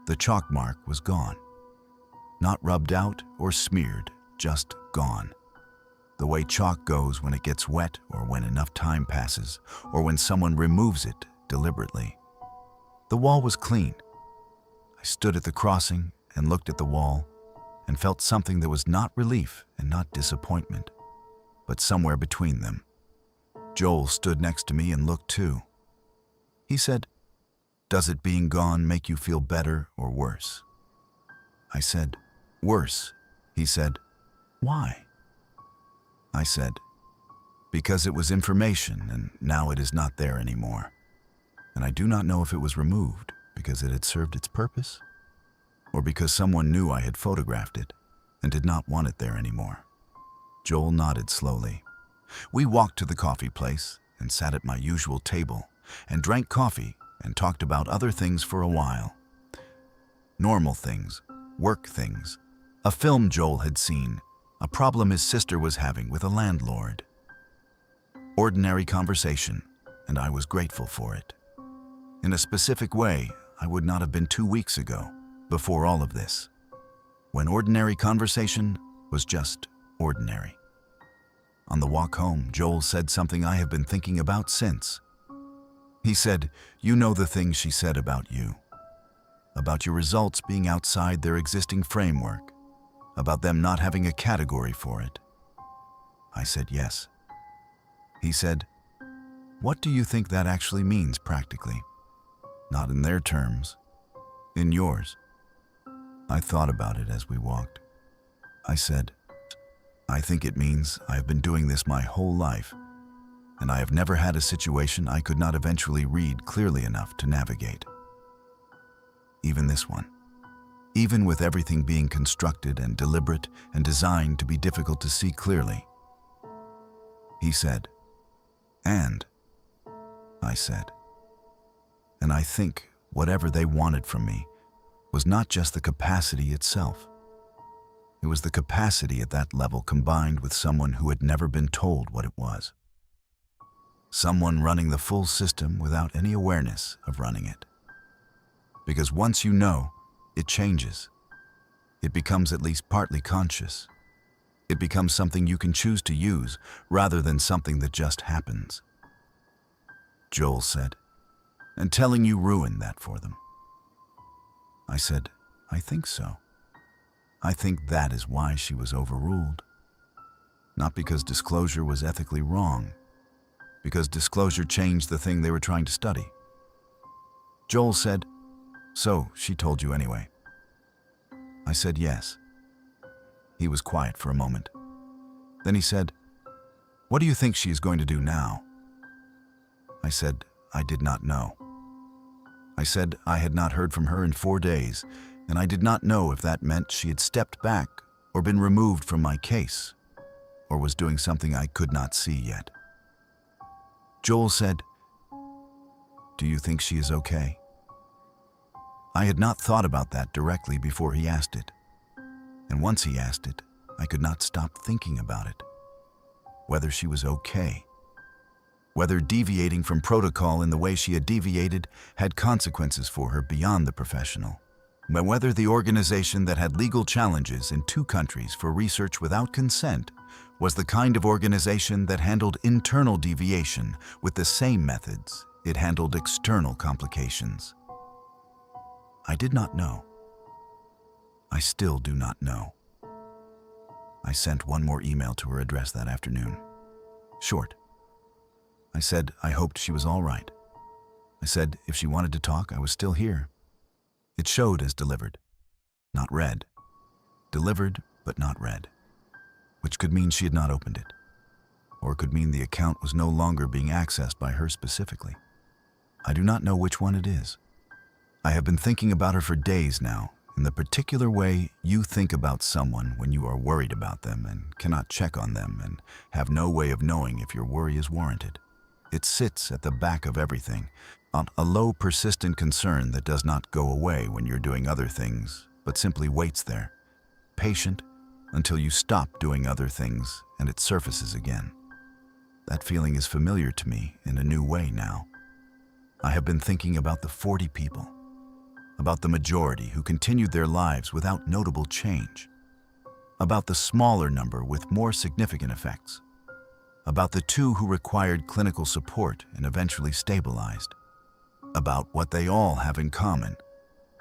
The chalk mark was gone. Not rubbed out or smeared, just gone. The way chalk goes when it gets wet or when enough time passes or when someone removes it deliberately. The wall was clean. I stood at the crossing and looked at the wall and felt something that was not relief and not disappointment, but somewhere between them. Joel stood next to me and looked too. He said, "Does it being gone make you feel better or worse?" I said, "Worse." He said, "Why?" I said, "Because it was information and now it is not there anymore. And I do not know if it was removed because it had served its purpose or because someone knew I had photographed it and did not want it there anymore." Joel nodded slowly. We walked to the coffee place and sat at my usual table and drank coffee and talked about other things for a while. Normal things, work things, a film Joel had seen, a problem his sister was having with a landlord. Ordinary conversation, and I was grateful for it. In a specific way, I would not have been 2 weeks ago, before all of this, when ordinary conversation was just ordinary. On the walk home, Joel said something I have been thinking about since. He said, "You know the things she said about you. About your results being outside their existing framework. About them not having a category for it." I said yes. He said, "What do you think that actually means practically? Not in their terms, in yours." I thought about it as we walked. I said, "I think it means I have been doing this my whole life, and I have never had a situation I could not eventually read clearly enough to navigate. Even this one. Even with everything being constructed and deliberate and designed to be difficult to see clearly." He said, "And," I said. And I think whatever they wanted from me was not just the capacity itself. It was the capacity at that level combined with someone who had never been told what it was. Someone running the full system without any awareness of running it. Because once you know, it changes. It becomes at least partly conscious. It becomes something you can choose to use rather than something that just happens. Joel said, "And telling you ruined that for them." I said, "I think so. I think that is why she was overruled. Not because disclosure was ethically wrong, because disclosure changed the thing they were trying to study." Joel said, "So she told you anyway?" I said yes. He was quiet for a moment. Then he said, "What do you think she is going to do now?" I said, I did not know. I said I had not heard from her in 4 days, and I did not know if that meant she had stepped back or been removed from my case, or was doing something I could not see yet. Joel said, "Do you think she is okay?" I had not thought about that directly before he asked it, and once he asked it, I could not stop thinking about it. Whether she was okay. Whether deviating from protocol in the way she had deviated had consequences for her beyond the professional. But whether the organization that had legal challenges in 2 countries for research without consent was the kind of organization that handled internal deviation with the same methods it handled external complications. I did not know. I still do not know. I sent one more email to her address that afternoon. Short. I said I hoped she was all right. I said if she wanted to talk, I was still here. It showed as delivered, not read. Delivered, but not read, which could mean she had not opened it, or could mean the account was no longer being accessed by her specifically. I do not know which one it is. I have been thinking about her for days now, in the particular way you think about someone when you are worried about them and cannot check on them and have no way of knowing if your worry is warranted. It sits at the back of everything, on a low, persistent concern that does not go away when you're doing other things, but simply waits there, patient, until you stop doing other things and it surfaces again. That feeling is familiar to me in a new way now. I have been thinking about the 40 people, about the majority who continued their lives without notable change, about the smaller number with more significant effects, about the 2 who required clinical support and eventually stabilized, about what they all have in common,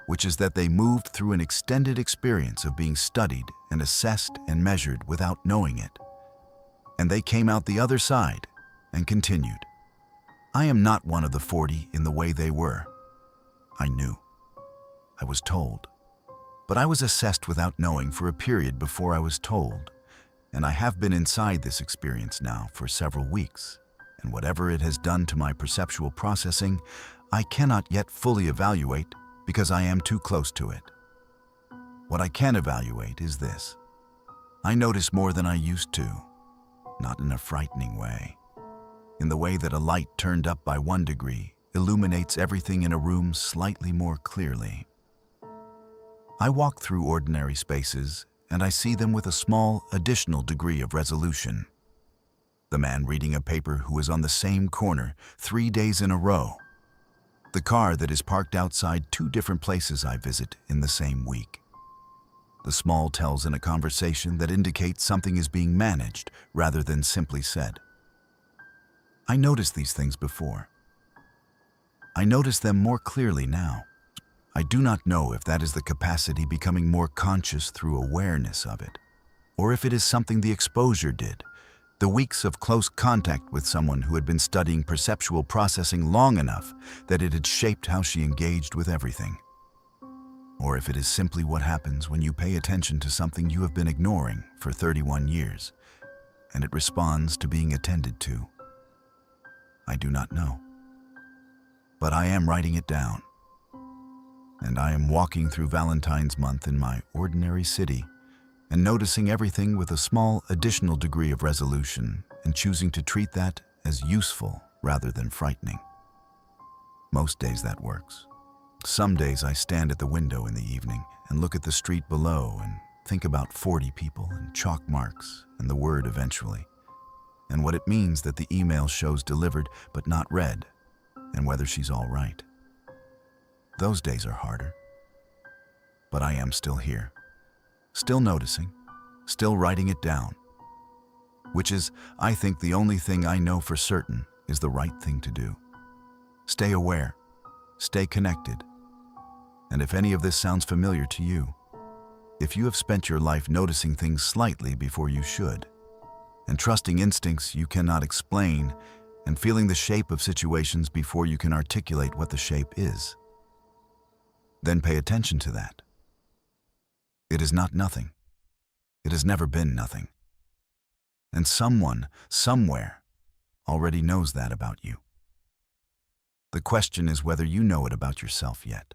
which is that they moved through an extended experience of being studied and assessed and measured without knowing it, and they came out the other side and continued. I am not one of the 40 in the way they were. I knew. I was told. But I was assessed without knowing for a period before I was told, and I have been inside this experience now for several weeks, and whatever it has done to my perceptual processing, I cannot yet fully evaluate because I am too close to it. What I can evaluate is this. I notice more than I used to, not in a frightening way. in the way that a light turned up by 1 degree illuminates everything in a room slightly more clearly. I walk through ordinary spaces and I see them with a small additional degree of resolution. The man reading a paper who is on the same corner 3 days in a row. The car that is parked outside 2 different places I visit in the same week. The small tells in a conversation that indicates something is being managed rather than simply said. I noticed these things before. I notice them more clearly now. I do not know if that is the capacity becoming more conscious through awareness of it, or if it is something the exposure did, the weeks of close contact with someone who had been studying perceptual processing long enough that it had shaped how she engaged with everything. Or if it is simply what happens when you pay attention to something you have been ignoring for 31 years, and it responds to being attended to. I do not know. But I am writing it down. And I am walking through Valentine's month in my ordinary city and noticing everything with a small additional degree of resolution and choosing to treat that as useful rather than frightening. Most days that works. Some days I stand at the window in the evening and look at the street below and think about 40 people and chalk marks and the word eventually, and what it means that the email shows delivered but not read, and whether she's all right. Those days are harder. But I am still here. Still noticing, still writing it down, which is, I think, the only thing I know for certain is the right thing to do. Stay aware, stay connected. And if any of this sounds familiar to you, if you have spent your life noticing things slightly before you should, and trusting instincts you cannot explain, and feeling the shape of situations before you can articulate what the shape is, then pay attention to that. It is not nothing. It has never been nothing. And someone, somewhere, already knows that about you. The question is whether you know it about yourself yet.